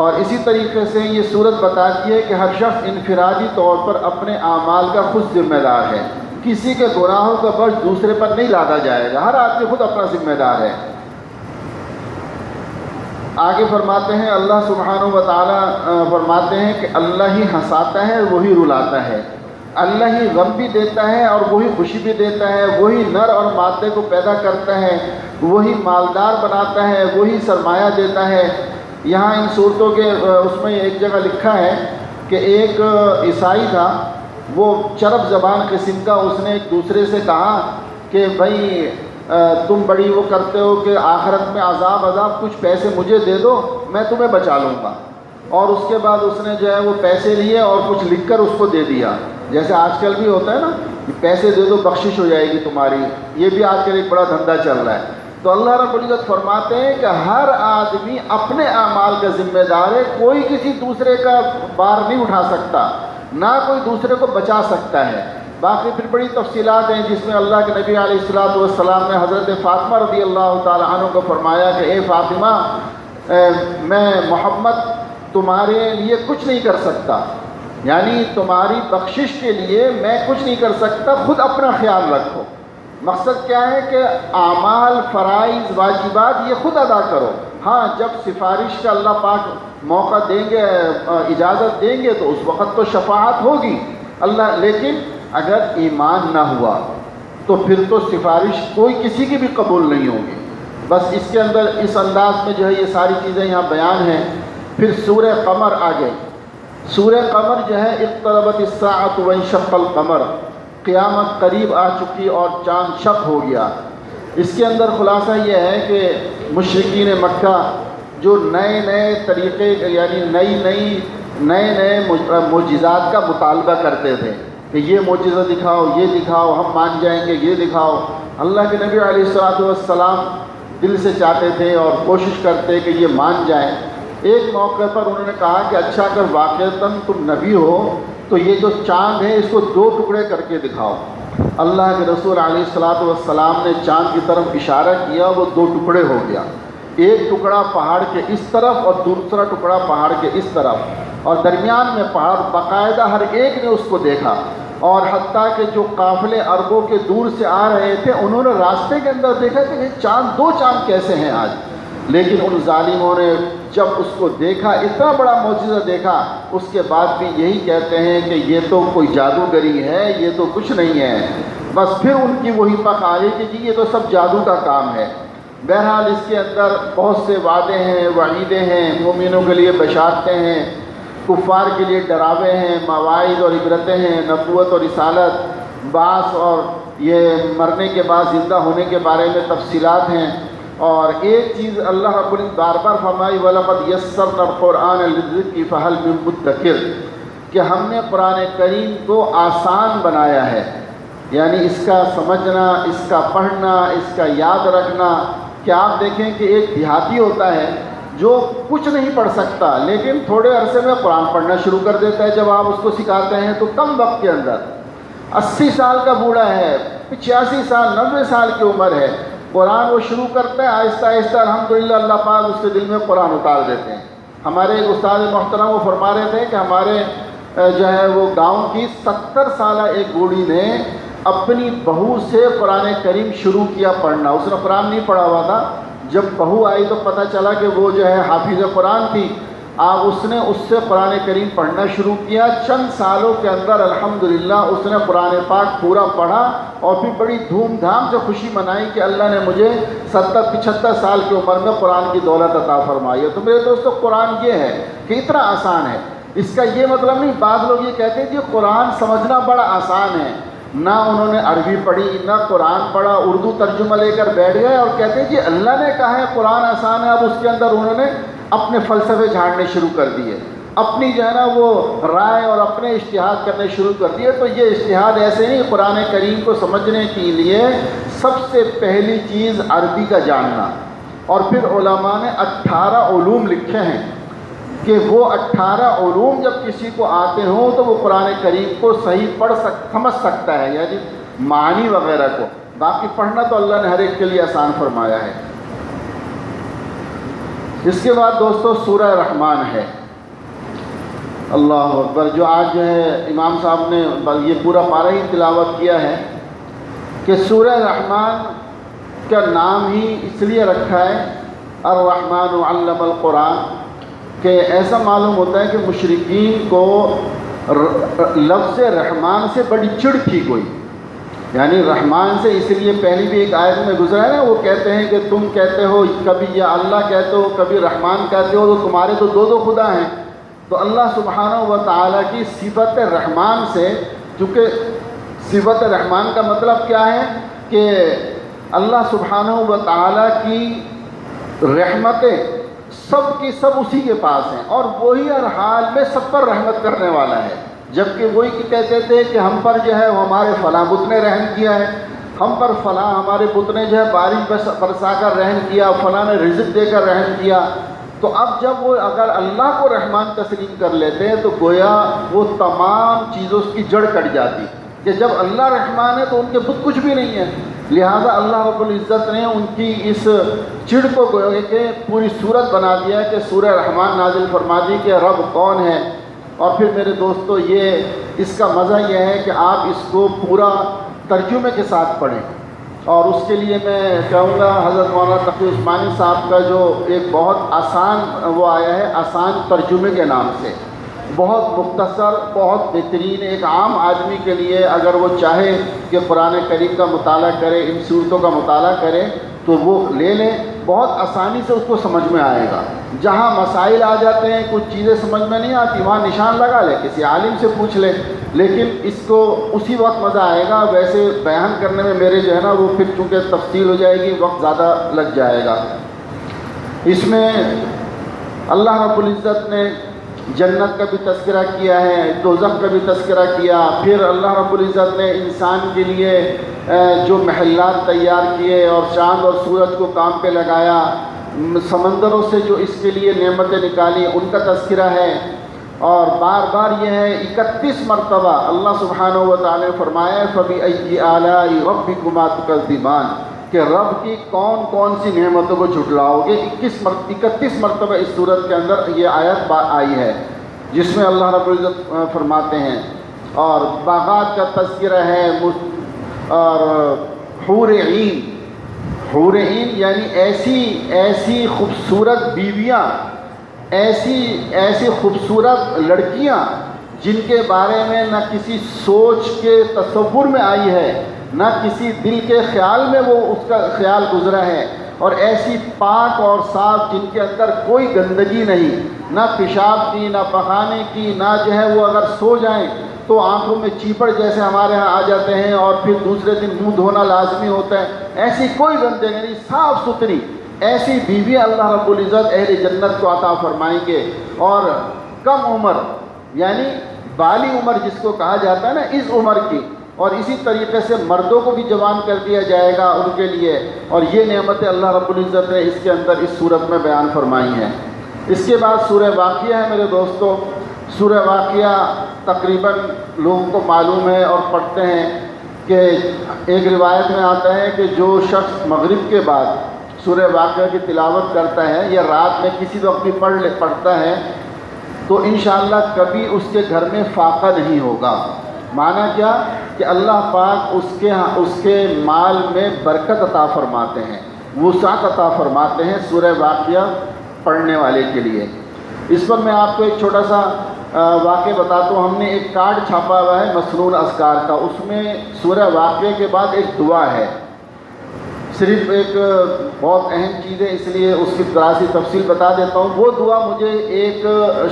اور اسی طریقے سے یہ صورت بتاتی ہے کہ ہر شخص انفرادی طور پر اپنے اعمال کا خود ذمہ دار ہے، کسی کے گناہوں کا بوجھ دوسرے پر نہیں لادا جائے گا، ہر آدمی خود اپنا ذمہ دار ہے۔ آگے فرماتے ہیں اللہ سبحانہ و تعالی فرماتے ہیں کہ اللہ ہی ہنساتا ہے وہی رلاتا ہے، اللہ ہی غم بھی دیتا ہے اور وہی خوشی بھی دیتا ہے، وہی نر اور مادے کو پیدا کرتا ہے، وہی مالدار بناتا ہے، وہی سرمایہ دیتا ہے۔ یہاں ان صورتوں کے اس میں ایک جگہ لکھا ہے کہ ایک عیسائی تھا، وہ چرب زبان قسم کا، اس نے ایک دوسرے سے کہا کہ بھائی تم بڑی وہ کرتے ہو کہ آخرت میں عذاب کچھ پیسے مجھے دے دو میں تمہیں بچا لوں گا، اور اس کے بعد اس نے جو ہے وہ پیسے لیے اور کچھ لکھ کر اس کو دے دیا، جیسے آج کل بھی ہوتا ہے نا، پیسے دے دو بخشش ہو جائے گی تمہاری، یہ بھی آج کل ایک بڑا دھندا چل رہا ہے۔ تو اللہ رب العزت فرماتے ہیں کہ ہر آدمی اپنے اعمال کا ذمہ دار ہے، کوئی کسی دوسرے کا بار نہیں اٹھا سکتا، نہ کوئی دوسرے کو بچا سکتا ہے۔ باقی پھر بڑی تفصیلات ہیں جس میں اللہ کے نبی علیہ الصلوۃ والسلام نے حضرت فاطمہ رضی اللہ تعالی عنہ کو فرمایا کہ اے فاطمہ، میں محمد تمہارے لیے کچھ نہیں کر سکتا، یعنی تمہاری بخشش کے لیے میں کچھ نہیں کر سکتا، خود اپنا خیال رکھو۔ مقصد کیا ہے کہ اعمال، فرائض، واجبات یہ خود ادا کرو، ہاں جب سفارش کا اللہ پاک موقع دیں گے، اجازت دیں گے تو اس وقت تو شفاعت ہوگی اللہ، لیکن اگر ایمان نہ ہوا تو پھر تو سفارش کوئی کسی کی بھی قبول نہیں ہوگی۔ بس اس کے اندر اس انداز میں جو ہے یہ ساری چیزیں یہاں بیان ہیں۔ پھر سورہ قمر آ گئی، سورہ قمر جو ہے اقتربت الساعۃ وانشق القمر، قیامت قریب آ چکی اور چاند شق ہو گیا۔ اس کے اندر خلاصہ یہ ہے کہ مشرکین مکہ جو نئے طریقے یعنی نئے معجزات کا مطالبہ کرتے تھے کہ یہ معجزہ دکھاؤ، یہ دکھاؤ، ہم مان جائیں گے، یہ دکھاؤ۔ اللہ کے نبی علیہ الصلوۃ والسلام دل سے چاہتے تھے اور کوشش کرتے کہ یہ مان جائیں۔ ایک موقع پر انہوں نے کہا کہ اچھا اگر واقعتاً تم نبی ہو تو یہ جو چاند ہے اس کو 2 ٹکڑے کر کے دکھاؤ۔ اللہ کے رسول علیہ الصلوۃ والسلام نے چاند کی طرف اشارہ کیا، وہ 2 ٹکڑے ہو گیا، ایک ٹکڑا پہاڑ کے اس طرف اور دوسرا ٹکڑا پہاڑ کے اس طرف، اور درمیان میں پہاڑ، باقاعدہ ہر ایک نے اس کو دیکھا، اور حتیٰ کہ جو قافلے عربوں کے دور سے آ رہے تھے انہوں نے راستے کے اندر دیکھا کہ یہ چاند 2 چاند کیسے ہیں آج، لیکن ان ظالموں نے جب اس کو دیکھا، اتنا بڑا معجزہ دیکھا، اس کے بعد بھی یہی کہتے ہیں کہ یہ تو کوئی جادوگری ہے، یہ تو کچھ نہیں ہے۔ بس پھر ان کی وہی پک آ گئی کہ جی یہ تو سب جادو کا کام ہے۔ بہرحال اس کے اندر بہت سے وعدے ہیں، وعیدیں ہیں، مومنوں کے لیے بشارتیں ہیں، کفار کے لیے ڈراوے ہیں، مواعظ اور عبرتیں ہیں، نبوت اور رسالت، بعث اور یہ مرنے کے بعد زندہ ہونے کے بارے میں تفصیلات ہیں۔ اور ایک چیز اللہ رب العزت بار بار فرمائی وَلَقَدْ يَسَّرْنَا الْقُرْآنَ لِلذِّكْرِ فَهَلْ مِن مُدَّكِرٍ، کہ ہم نے قرآن کریم کو آسان بنایا ہے، یعنی اس کا سمجھنا، اس کا پڑھنا، اس کا یاد رکھنا، کہ آپ دیکھیں کہ ایک دیہاتی ہوتا ہے جو کچھ نہیں پڑھ سکتا لیکن تھوڑے عرصے میں قرآن پڑھنا شروع کر دیتا ہے، جب آپ اس کو سکھاتے ہیں تو کم وقت کے اندر 80 سال کا بوڑھا ہے، 85 سال 90 سال کی عمر ہے، قرآن وہ شروع کرتا ہے، آہستہ آہستہ الحمدللہ اللہ پاک اس کے دل میں قرآن اتار دیتے ہیں۔ ہمارے ایک استاد محترم وہ فرما رہے تھے کہ ہمارے جو ہے وہ گاؤں کی 70 سالہ ایک بوڑھی نے اپنی بہو سے قرآن کریم شروع کیا پڑھنا۔ اس نے قرآن نہیں پڑھا ہوا تھا، جب بہو آئی تو پتہ چلا کہ وہ جو ہے حافظ قرآن تھی، اس نے اس سے قرآن کریم پڑھنا شروع کیا۔ چند سالوں کے اندر الحمدللہ اس نے قرآن پاک پورا پڑھا اور پھر بڑی دھوم دھام سے خوشی منائی کہ اللہ نے مجھے 70-75 سال کی عمر میں قرآن کی دولت عطا فرمائی ہے۔ تو میرے دوستو، قرآن یہ ہے کہ اتنا آسان ہے، اس کا یہ مطلب نہیں، بعض لوگ یہ کہتے ہیں کہ قرآن سمجھنا بڑا آسان ہے، نہ انہوں نے عربی پڑھی نہ قرآن پڑھا، اردو ترجمہ لے کر بیٹھ گئے اور کہتے ہیں جی اللہ نے کہا ہے قرآن آسان ہے، اب اس کے اندر انہوں نے اپنے فلسفے جھاڑنے شروع کر دیے، اپنی جو ہے نا وہ رائے اور اپنے اجتہاد کرنے شروع کر دیے۔ تو یہ اجتہاد ایسے نہیں، قرآن کریم کو سمجھنے کے لیے سب سے پہلی چیز عربی کا جاننا، اور پھر علماء نے 18 علوم لکھے ہیں کہ وہ 18 علوم جب کسی کو آتے ہوں تو وہ قرآن کریم کو صحیح سمجھ سکتا ہے، یعنی معنی وغیرہ کو۔ باقی پڑھنا تو اللہ نے ہر ایک کے لیے آسان فرمایا ہے۔ اس کے بعد دوستو سورہ رحمان ہے، اللہ اکبر، جو آج جو ہے امام صاحب نے یہ پورا پارہ ہی تلاوت کیا ہے کہ سورہ رحمان کا نام ہی اس لیے رکھا ہے الرحمن علم القرآن، کہ ایسا معلوم ہوتا ہے کہ مشرکین کو لفظ رحمان سے بڑی چڑ تھی کوئی، یعنی رحمان سے اس لیے پہلی بھی ایک آیت میں گزرا ہے نا، وہ کہتے ہیں کہ تم کہتے ہو کبھی یا اللہ کہتے ہو کبھی رحمان کہتے ہو، تو تمہارے تو دو خدا ہیں۔ تو اللہ سبحانہ و تعالیٰ کی صفت رحمان سے، چونکہ صفت رحمان کا مطلب کیا ہے کہ اللہ سبحانہ و تعالیٰ کی رحمتیں سب کی سب اسی کے پاس ہیں، اور وہی ہر حال میں سب پر رحمت کرنے والا ہے۔ جبکہ وہی کہتے تھے کہ ہم پر جو ہے ہمارے فلاں بت نے رحم کیا ہے، ہم پر فلاں ہمارے بت نے جو ہے بارش برسا کر رحم کیا، فلاں نے رزق دے کر رحم کیا۔ تو اب جب وہ اگر اللہ کو رحمان تسلیم کر لیتے ہیں تو گویا وہ تمام چیزوں کی جڑ کٹ جاتی کہ جب اللہ رحمان ہے تو ان کے بت کچھ بھی نہیں ہے۔ لہٰذا اللہ رب العزت نے ان کی اس چڑ کو گویا کہ پوری صورت بنا دیا کہ سورہ رحمان نازل فرما دی کہ رب کون ہے۔ اور پھر میرے دوستو یہ اس کا مزہ یہ ہے کہ آپ اس کو پورا ترجمے کے ساتھ پڑھیں، اور اس کے لیے میں کہوں گا حضرت مولانا تقی عثمانی صاحب کا جو ایک بہت آسان وہ آیا ہے آسان ترجمے کے نام سے، بہت مختصر بہت بہترین، ایک عام آدمی کے لیے اگر وہ چاہے کہ قرآن کریم کا مطالعہ کرے، ان صورتوں کا مطالعہ کرے تو وہ لے لیں، بہت آسانی سے اس کو سمجھ میں آئے گا۔ جہاں مسائل آ جاتے ہیں، کچھ چیزیں سمجھ میں نہیں آتی، وہاں نشان لگا لے، کسی عالم سے پوچھ لے، لیکن اس کو اسی وقت مزہ آئے گا۔ ویسے بیان کرنے میں میرے جو ہے نا وہ پھر چونکہ تفصیل ہو جائے گی، وقت زیادہ لگ جائے گا۔ اس میں اللہ رب العزت نے جنت کا بھی تذکرہ کیا ہے، دوزخ کا بھی تذکرہ کیا، پھر اللہ رب العزت نے انسان کے لیے جو محلات تیار کیے اور چاند اور سورج کو کام پہ لگایا، سمندروں سے جو اس کے لیے نعمتیں نکالی ان کا تذکرہ ہے۔ اور بار بار یہ ہے 31 مرتبہ اللہ سبحانہ و تعالیٰ نے فرمایا فَبِأَيِّ آلَاءِ رَبِّكُمَا تُكَذِّبَانِ، کہ رب کی کون کون سی نعمتوں کو جھٹلاؤ گے۔ 31 مرتبہ اس صورت کے اندر یہ آیت آئی ہے جس میں اللہ رب العزت فرماتے ہیں، اور باغات کا تذکرہ ہے، اور حور عین، حور عین یعنی ایسی خوبصورت بیویاں، ایسی خوبصورت لڑکیاں جن کے بارے میں نہ کسی سوچ کے تصور میں آئی ہے، نہ کسی دل کے خیال میں وہ اس کا خیال گزرا ہے، اور ایسی پاک اور صاف جن کے اندر کوئی گندگی نہیں، نہ پیشاب کی نہ پخانے کی، نہ جو ہے وہ اگر سو جائیں تو آنکھوں میں چیپڑ جیسے ہمارے ہاں آ جاتے ہیں اور پھر دوسرے دن منہ دھونا لازمی ہوتا ہے، ایسی کوئی گندگی نہیں، صاف ستھری ایسی بیوی اللہ رب العزت اہل جنت کو عطا فرمائیں گے۔ اور کم عمر یعنی بالی عمر جس کو کہا جاتا ہے نا، اس عمر کی اور اسی طریقے سے مردوں کو بھی جوان کر دیا جائے گا ان کے لیے، اور یہ نعمتیں اللہ رب العزت نے اس کے اندر اس صورت میں بیان فرمائی ہیں۔ اس کے بعد سورہ واقعہ ہے میرے دوستو۔ سورہ واقعہ تقریباً لوگوں کو معلوم ہے اور پڑھتے ہیں کہ ایک روایت میں آتا ہے کہ جو شخص مغرب کے بعد سورہ واقعہ کی تلاوت کرتا ہے یا رات میں کسی وقت بھی پڑھتا ہے تو انشاءاللہ کبھی اس کے گھر میں فاقہ نہیں ہوگا۔ معنی کیا کہ اللہ پاک اس کے مال میں برکت عطا فرماتے ہیں، وسعت عطا فرماتے ہیں سورہ واقعہ پڑھنے والے کے لیے۔ اس پر میں آپ کو ایک چھوٹا سا واقعہ بتاتا ہوں۔ ہم نے ایک کارڈ چھاپا ہوا ہے مسنون اذکار کا، اس میں سورہ واقعہ کے بعد ایک دعا ہے، صرف ایک بہت اہم چیز ہے اس لیے اس کی ذرا سی تفصیل بتا دیتا ہوں۔ وہ دعا مجھے ایک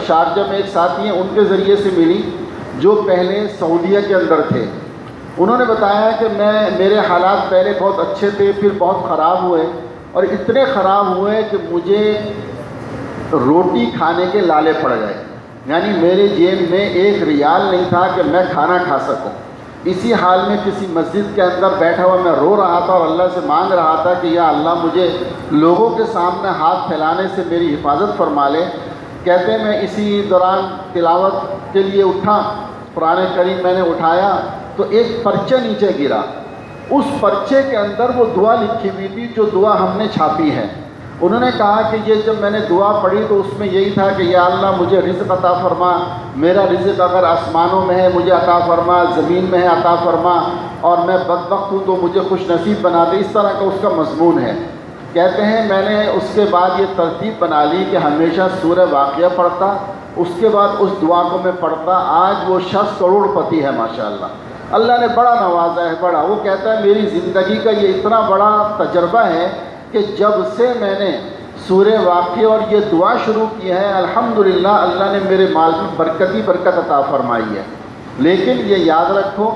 شارجہ میں ایک ساتھی ہیں ان کے ذریعے سے ملی جو پہلے سعودیہ کے اندر تھے۔ انہوں نے بتایا کہ میرے حالات پہلے بہت اچھے تھے، پھر بہت خراب ہوئے، اور اتنے خراب ہوئے کہ مجھے روٹی کھانے کے لالے پڑ گئے، یعنی میرے جیب میں 1 ریال نہیں تھا کہ میں کھانا کھا سکوں۔ اسی حال میں کسی مسجد کے اندر بیٹھا ہوا میں رو رہا تھا اور اللہ سے مانگ رہا تھا کہ یا اللہ مجھے لوگوں کے سامنے ہاتھ پھیلانے سے میری حفاظت فرما لے۔ کہتے ہیں میں اسی دوران تلاوت کے لیے اٹھا، قرآن کریم میں نے اٹھایا تو ایک پرچہ نیچے گرا، اس پرچے کے اندر وہ دعا لکھی ہوئی تھی جو دعا ہم نے چھاپی ہے۔ انہوں نے کہا کہ یہ جب میں نے دعا پڑھی تو اس میں یہی تھا کہ یا اللہ مجھے رزق عطا فرما، میرا رزق اگر آسمانوں میں ہے مجھے عطا فرما، زمین میں ہے عطا فرما، اور میں بدبخت ہوں تو مجھے خوش نصیب بنا دے۔ اس طرح کا اس کا مضمون ہے۔ کہتے ہیں میں نے اس کے بعد یہ ترتیب بنا لی کہ ہمیشہ سورہ واقعہ پڑھتا، اس کے بعد اس دعا کو میں پڑھتا۔ آج وہ شخص کروڑ پتی ہے ماشاءاللہ، اللہ نے بڑا نوازا ہے، بڑا۔ وہ کہتا ہے میری زندگی کا یہ اتنا بڑا تجربہ ہے کہ جب سے میں نے سورہ واقعہ اور یہ دعا شروع کی ہے الحمدللہ اللہ نے میرے مال میں برکت ہی برکت عطا فرمائی ہے۔ لیکن یہ یاد رکھو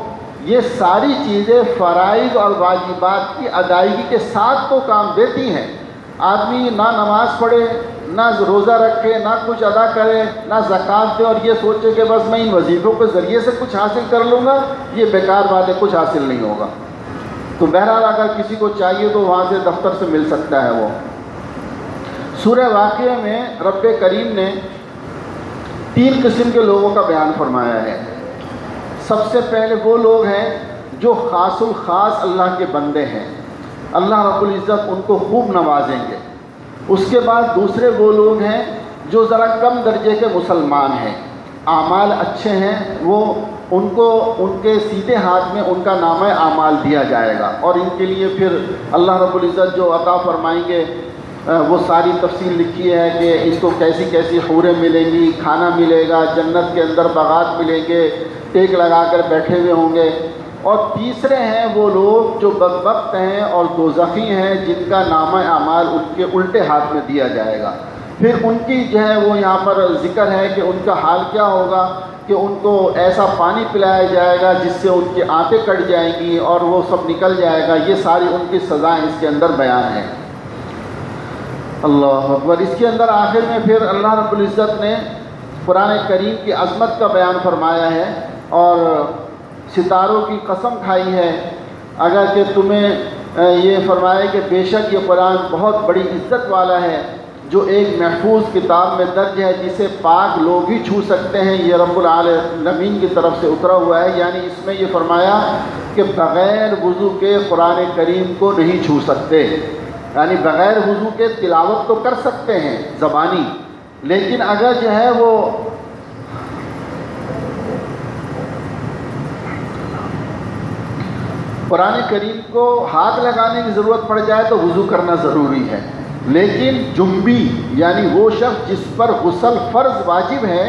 یہ ساری چیزیں فرائض اور واجبات کی ادائیگی کے ساتھ تو کام دیتی ہیں۔ آدمی نہ نماز پڑھے، نہ روزہ رکھے، نہ کچھ ادا کرے، نہ زکوٰۃ دے اور یہ سوچے کہ بس میں ان وظیفوں کے ذریعے سے کچھ حاصل کر لوں گا، یہ بیکار بات ہے، کچھ حاصل نہیں ہوگا۔ تو بہرحال اگر کسی کو چاہیے تو وہاں سے دفتر سے مل سکتا ہے۔ وہ سورہ واقعہ میں رب کریم نے 3 قسم کے لوگوں کا بیان فرمایا ہے۔ سب سے پہلے وہ لوگ ہیں جو خاص الخاص اللہ کے بندے ہیں، اللہ رب العزت ان کو خوب نوازیں گے۔ اس کے بعد دوسرے وہ لوگ ہیں جو ذرا کم درجے کے مسلمان ہیں، اعمال اچھے ہیں، وہ ان کو ان کے سیدھے ہاتھ میں ان کا نامہ اعمال دیا جائے گا، اور ان کے لیے پھر اللہ رب العزت جو عطا فرمائیں گے وہ ساری تفصیل لکھی ہے کہ ان کو کیسی کیسی حوریں ملیں گی، کھانا ملے گا، جنت کے اندر باغات ملیں گے، ٹیک لگا کر بیٹھے ہوئے ہوں گے۔ اور تیسرے ہیں وہ لوگ جو بدبخت ہیں اور دوزخی ہیں جن کا نامہ اعمال ان کے الٹے ہاتھ میں دیا جائے گا۔ پھر ان کی جو ہے وہ یہاں پر ذکر ہے کہ ان کا حال کیا ہوگا کہ ان کو ایسا پانی پلایا جائے گا جس سے ان کی آنتیں کٹ جائیں گی اور وہ سب نکل جائے گا۔ یہ ساری ان کی سزائیں اس کے اندر بیان ہیں۔ اللہ اکبر۔ اس کے اندر آخر میں پھر اللہ رب العزت نے قرآن کریم کی عظمت کا بیان فرمایا ہے اور ستاروں کی قسم کھائی ہے اگر کہ تمہیں یہ فرمائے کہ بے شک یہ قرآن بہت بڑی عزت والا ہے جو ایک محفوظ کتاب میں درج ہے جسے پاک لوگ ہی چھو سکتے ہیں، یہ رب العالمین کی طرف سے اترا ہوا ہے۔ یعنی اس میں یہ فرمایا کہ بغیر وضو کے قرآن کریم کو نہیں چھو سکتے، یعنی بغیر وضو کے تلاوت تو کر سکتے ہیں زبانی، لیکن اگر جو ہے وہ قرآن کریم کو ہاتھ لگانے کی ضرورت پڑ جائے تو وضو کرنا ضروری ہے۔ لیکن جنبی یعنی وہ شخص جس پر غسل فرض واجب ہے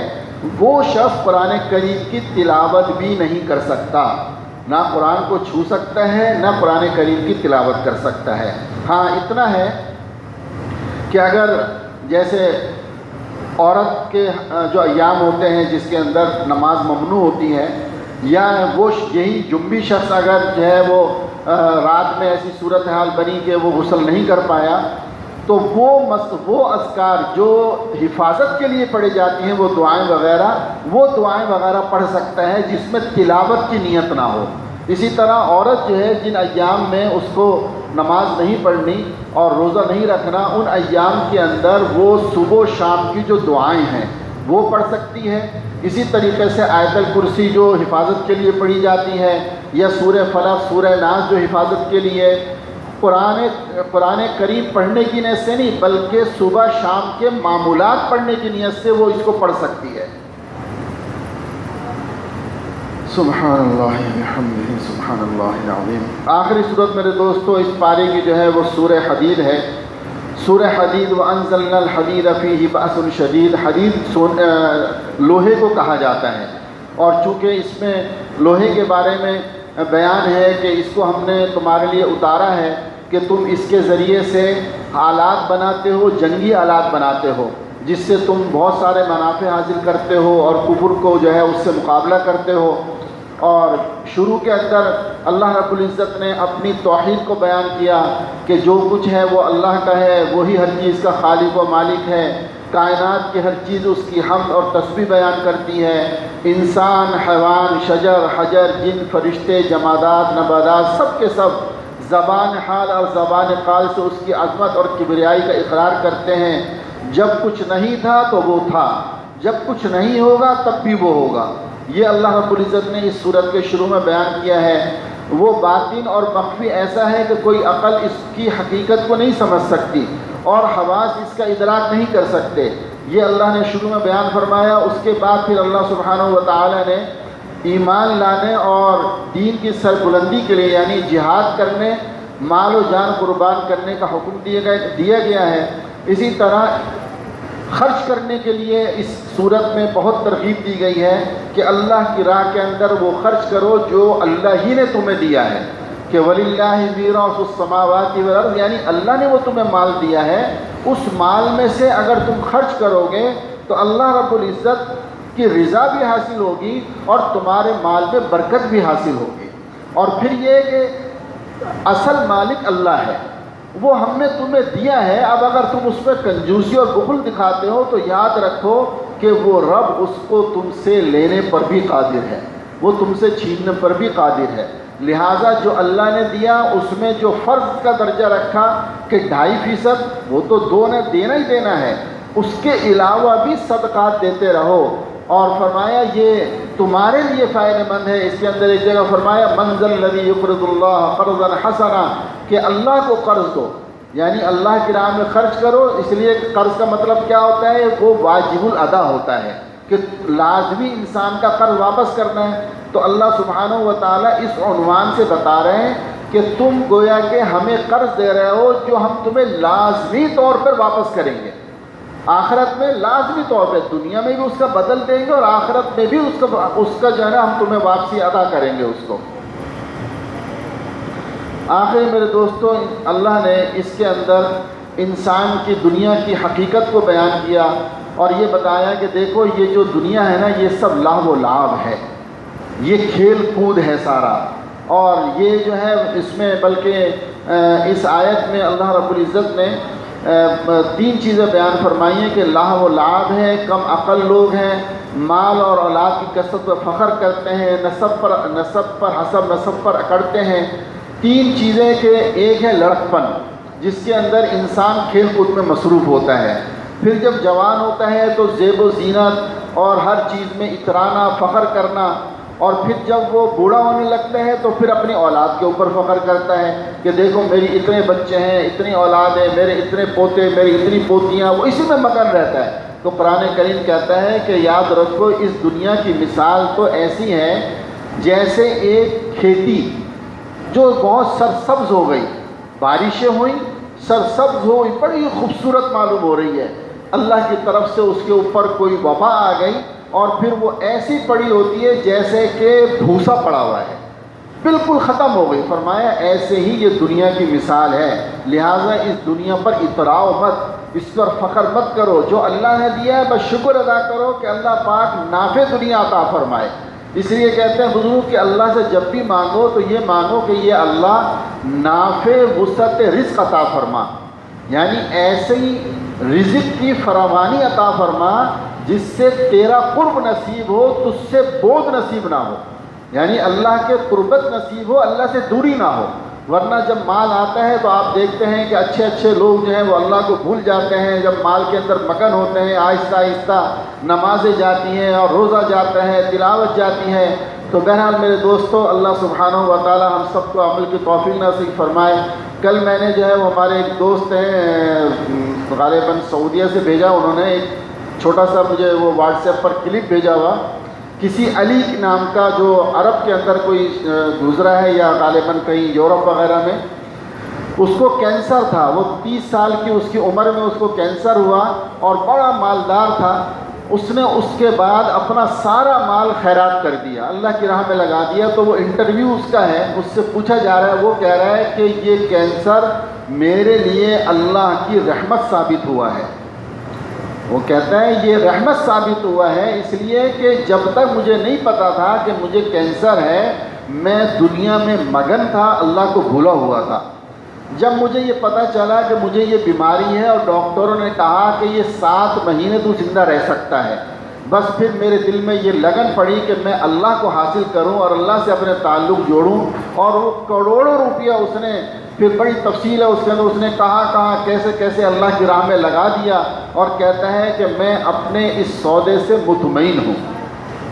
وہ شخص قرآن کریم کی تلاوت بھی نہیں کر سکتا، نہ قرآن کو چھو سکتا ہے نہ قرآن کریم کی تلاوت کر سکتا ہے۔ ہاں اتنا ہے کہ اگر جیسے عورت کے جو ایام ہوتے ہیں جس کے اندر نماز ممنوع ہوتی ہے، یا وہ یہی جنبی شخص اگر جو ہے وہ رات میں ایسی صورتحال بنی کہ وہ غسل نہیں کر پایا تو وہ اذکار جو حفاظت کے لیے پڑھی جاتی ہیں وہ دعائیں وغیرہ پڑھ سکتا ہے جس میں تلاوت کی نیت نہ ہو۔ اسی طرح عورت جو ہے جن ایام میں اس کو نماز نہیں پڑھنی اور روزہ نہیں رکھنا، ان ایام کے اندر وہ صبح و شام کی جو دعائیں ہیں وہ پڑھ سکتی ہے۔ اسی طریقے سے آیت الکرسی جو حفاظت کے لیے پڑھی جاتی ہے، یا سورہ فلق، سورہ ناس جو حفاظت کے لیے، قرآن کریم پڑھنے کی نیت سے نہیں بلکہ صبح شام کے معمولات پڑھنے کی نیت سے وہ اس کو پڑھ سکتی ہے۔ سبحان اللہ بحمدہ سبحان اللہ العظیم۔ آخری صورت میرے دوستو اس پارے کی جو ہے وہ سورہ حدید ہے۔ سورہ حدید، وَأَنزَلْنَا الْحَدِيدَ فِيهِ بَأْسٌ شَدِيدٌ، حدید لوہے کو کہا جاتا ہے، اور چونکہ اس میں لوہے کے بارے میں بیان ہے کہ اس کو ہم نے تمہارے لیے اتارا ہے کہ تم اس کے ذریعے سے آلات بناتے ہو، جنگی آلات بناتے ہو، جس سے تم بہت سارے منافع حاصل کرتے ہو اور کفر کو جو ہے اس سے مقابلہ کرتے ہو۔ اور شروع کے اندر اللہ رب العزت نے اپنی توحید کو بیان کیا کہ جو کچھ ہے وہ اللہ کا ہے، وہی ہر چیز کا خالق و مالک ہے، کائنات کی ہر چیز اس کی حمد اور تسبیح بیان کرتی ہے، انسان، حیوان، شجر، حجر، جن، فرشتے، جمادات، نباتات، سب کے سب زبان حال اور زبان قال سے اس کی عظمت اور کبریائی کا اقرار کرتے ہیں۔ جب کچھ نہیں تھا تو وہ تھا، جب کچھ نہیں ہوگا تب بھی وہ ہوگا۔ یہ اللہ رب العزت نے اس صورت کے شروع میں بیان کیا ہے۔ وہ باطن اور مخفی ایسا ہے کہ کوئی عقل اس کی حقیقت کو نہیں سمجھ سکتی اور حواس اس کا ادراک نہیں کر سکتے۔ یہ اللہ نے شروع میں بیان فرمایا۔ اس کے بعد پھر اللہ سبحانہ و تعالی نے ایمان لانے اور دین کی سربلندی کے لیے یعنی جہاد کرنے، مال و جان قربان کرنے کا حکم دیا گیا ہے۔ اسی طرح خرچ کرنے کے لیے اس صورت میں بہت ترغیب دی گئی ہے کہ اللہ کی راہ کے اندر وہ خرچ کرو جو اللہ ہی نے تمہیں دیا ہے، کہ وَلِلَّهِ مِيرَاثُ السَّمَاوَاتِ وَالْأَرْضِ، یعنی اللہ نے وہ تمہیں مال دیا ہے، اس مال میں سے اگر تم خرچ کرو گے تو اللہ رب العزت کی رضا بھی حاصل ہوگی اور تمہارے مال میں برکت بھی حاصل ہوگی۔ اور پھر یہ کہ اصل مالک اللہ ہے، وہ ہم نے تمہیں دیا ہے، اب اگر تم اس پہ کنجوسی اور بخل دکھاتے ہو تو یاد رکھو کہ وہ رب اس کو تم سے لینے پر بھی قادر ہے، وہ تم سے چھیننے پر بھی قادر ہے۔ لہٰذا جو اللہ نے دیا اس میں جو فرض کا درجہ رکھا کہ 2.5%، وہ تو دینا ہی دینا ہے، اس کے علاوہ بھی صدقات دیتے رہو۔ اور فرمایا یہ تمہارے لیے فائدہ مند ہے۔ اس کے اندر ایک جگہ فرمایا من ذا الذی یقرض اللہ قرضا حسنا، کہ اللہ کو قرض دو، یعنی اللہ کی راہ میں خرچ کرو۔ اس لیے قرض کا مطلب کیا ہوتا ہے؟ وہ واجب الادا ہوتا ہے کہ لازمی انسان کا قرض واپس کرنا ہے۔ تو اللہ سبحانہ و تعالیٰ اس عنوان سے بتا رہے ہیں کہ تم گویا کہ ہمیں قرض دے رہے ہو جو ہم تمہیں لازمی طور پر واپس کریں گے، آخرت میں لازمی طور پہ، دنیا میں بھی اس کا بدل دیں گے اور آخرت میں بھی اس کا جو ہے نا ہم تمہیں واپسی ادا کریں گے اس کو۔ آخر میرے دوستو اللہ نے اس کے اندر انسان کی دنیا کی حقیقت کو بیان کیا اور یہ بتایا کہ دیکھو یہ جو دنیا ہے نا یہ سب لہو و لعب ہے، یہ کھیل کود ہے سارا۔ اور یہ جو ہے اس میں بلکہ اس آیت میں اللہ رب العزت نے 3 چیزیں بیان فرمائی ہیں کہ لہو و لعب ہے، کم عقل لوگ ہیں، مال اور اولاد کی کثرت پر فخر کرتے ہیں، نسب پر حسب نسب پر اکڑتے ہیں۔ 3 چیزیں کہ ایک ہے لڑکپن، جس کے اندر انسان کھیل کود میں مصروف ہوتا ہے، پھر جب جوان ہوتا ہے تو زیب و زینت اور ہر چیز میں اترانا، فخر کرنا، اور پھر جب وہ بوڑھا ہونے لگتا ہے تو پھر اپنی اولاد کے اوپر فخر کرتا ہے کہ دیکھو میری اتنے بچے ہیں، اتنی اولاد ہے، میرے اتنے پوتے، میری اتنی پوتیاں، وہ اسی میں مگن رہتا ہے۔ تو قرآن کریم کہتا ہے کہ یاد رکھو اس دنیا کی مثال تو ایسی ہے جیسے ایک کھیتی جو بہت سرسبز ہو گئی، بارشیں ہوئیں، سرسبز ہوئی، بڑی خوبصورت معلوم ہو رہی ہے، اللہ کی طرف سے اس کے اوپر کوئی وبا آ گئی اور پھر وہ ایسی پڑی ہوتی ہے جیسے کہ بھوسا پڑا ہوا ہے، بالکل ختم ہو گئی۔ فرمایا ایسے ہی یہ دنیا کی مثال ہے، لہٰذا اس دنیا پر اتراؤ مت، اس پر فخر مت کرو، جو اللہ نے دیا ہے بس شکر ادا کرو کہ اللہ پاک نافع دنیا عطا فرمائے۔ اس لیے کہتے ہیں بزرگ کہ اللہ سے جب بھی مانگو تو یہ مانگو کہ یہ اللہ نافع وسعت رزق عطا فرما، یعنی ایسے ہی رزق کی فراوانی عطا فرما جس سے تیرا قرب نصیب ہو، تجھ سے بوجھ نصیب نہ ہو۔ یعنی اللہ کے قربت نصیب ہو، اللہ سے دوری نہ ہو. ورنہ جب مال آتا ہے تو آپ دیکھتے ہیں کہ اچھے اچھے لوگ جو ہیں وہ اللہ کو بھول جاتے ہیں. جب مال کے اندر مگن ہوتے ہیں، آہستہ آہستہ نمازیں جاتی ہیں اور روزہ جاتا ہے، تلاوت جاتی ہے. تو بہرحال میرے دوستو، اللہ سبحانہ و تعالی ہم سب کو عمل کی توفیق نصیب فرمائے. کل میں نے جو ہے وہ ہمارے ایک دوست ہیں غالباً سعودیہ سے بھیجا، انہوں نے ایک چھوٹا سا مجھے وہ واٹس ایپ پر کلپ بھیجا ہوا. کسی علی نام کا جو عرب کے اندر کوئی گزرا ہے یا غالباً کہیں یورپ وغیرہ میں، اس کو کینسر تھا. وہ 30 سال کی اس کی عمر میں اس کو کینسر ہوا اور بڑا مالدار تھا. اس نے اس کے بعد اپنا سارا مال خیرات کر دیا، اللہ کی راہ میں لگا دیا. تو وہ انٹرویو اس کا ہے، اس سے پوچھا جا رہا ہے، وہ کہہ رہا ہے کہ یہ کینسر میرے لیے اللہ کی رحمت ثابت ہوا ہے. وہ کہتا ہے یہ رحمت ثابت ہوا ہے اس لیے کہ جب تک مجھے نہیں پتا تھا کہ مجھے کینسر ہے، میں دنیا میں مگن تھا، اللہ کو بھولا ہوا تھا. جب مجھے یہ پتہ چلا کہ مجھے یہ بیماری ہے اور ڈاکٹروں نے کہا کہ یہ 7 مہینے تو زندہ رہ سکتا ہے، بس پھر میرے دل میں یہ لگن پڑی کہ میں اللہ کو حاصل کروں اور اللہ سے اپنے تعلق جوڑوں. اور وہ کروڑوں روپیہ اس نے، پھر بڑی تفصیل ہے اس کے اندر، اس نے کہاں کیسے کیسے اللہ کی راہ میں لگا دیا. اور کہتا ہے کہ میں اپنے اس سودے سے مطمئن ہوں،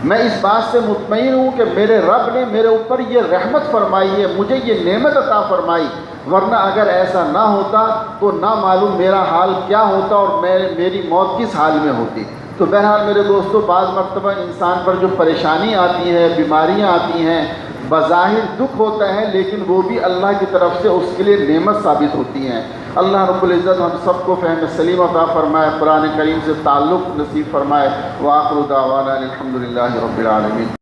میں اس بات سے مطمئن ہوں کہ میرے رب نے میرے اوپر یہ رحمت فرمائی ہے، مجھے یہ نعمت عطا فرمائی. ورنہ اگر ایسا نہ ہوتا تو نہ معلوم میرا حال کیا ہوتا اور میری موت کس حال میں ہوتی. تو بہرحال میرے دوستو، بعض مرتبہ انسان پر جو پریشانی آتی ہے، بیماریاں آتی ہیں، بظاہر دکھ ہوتا ہے، لیکن وہ بھی اللہ کی طرف سے اس کے لیے نعمت ثابت ہوتی ہیں. اللہ رب العزت ہم سب کو فہم سلیم عطا فرمائے، قرآن کریم سے تعلق نصیب فرمائے. وآخر دعوانا الحمدللہ رب العالمین.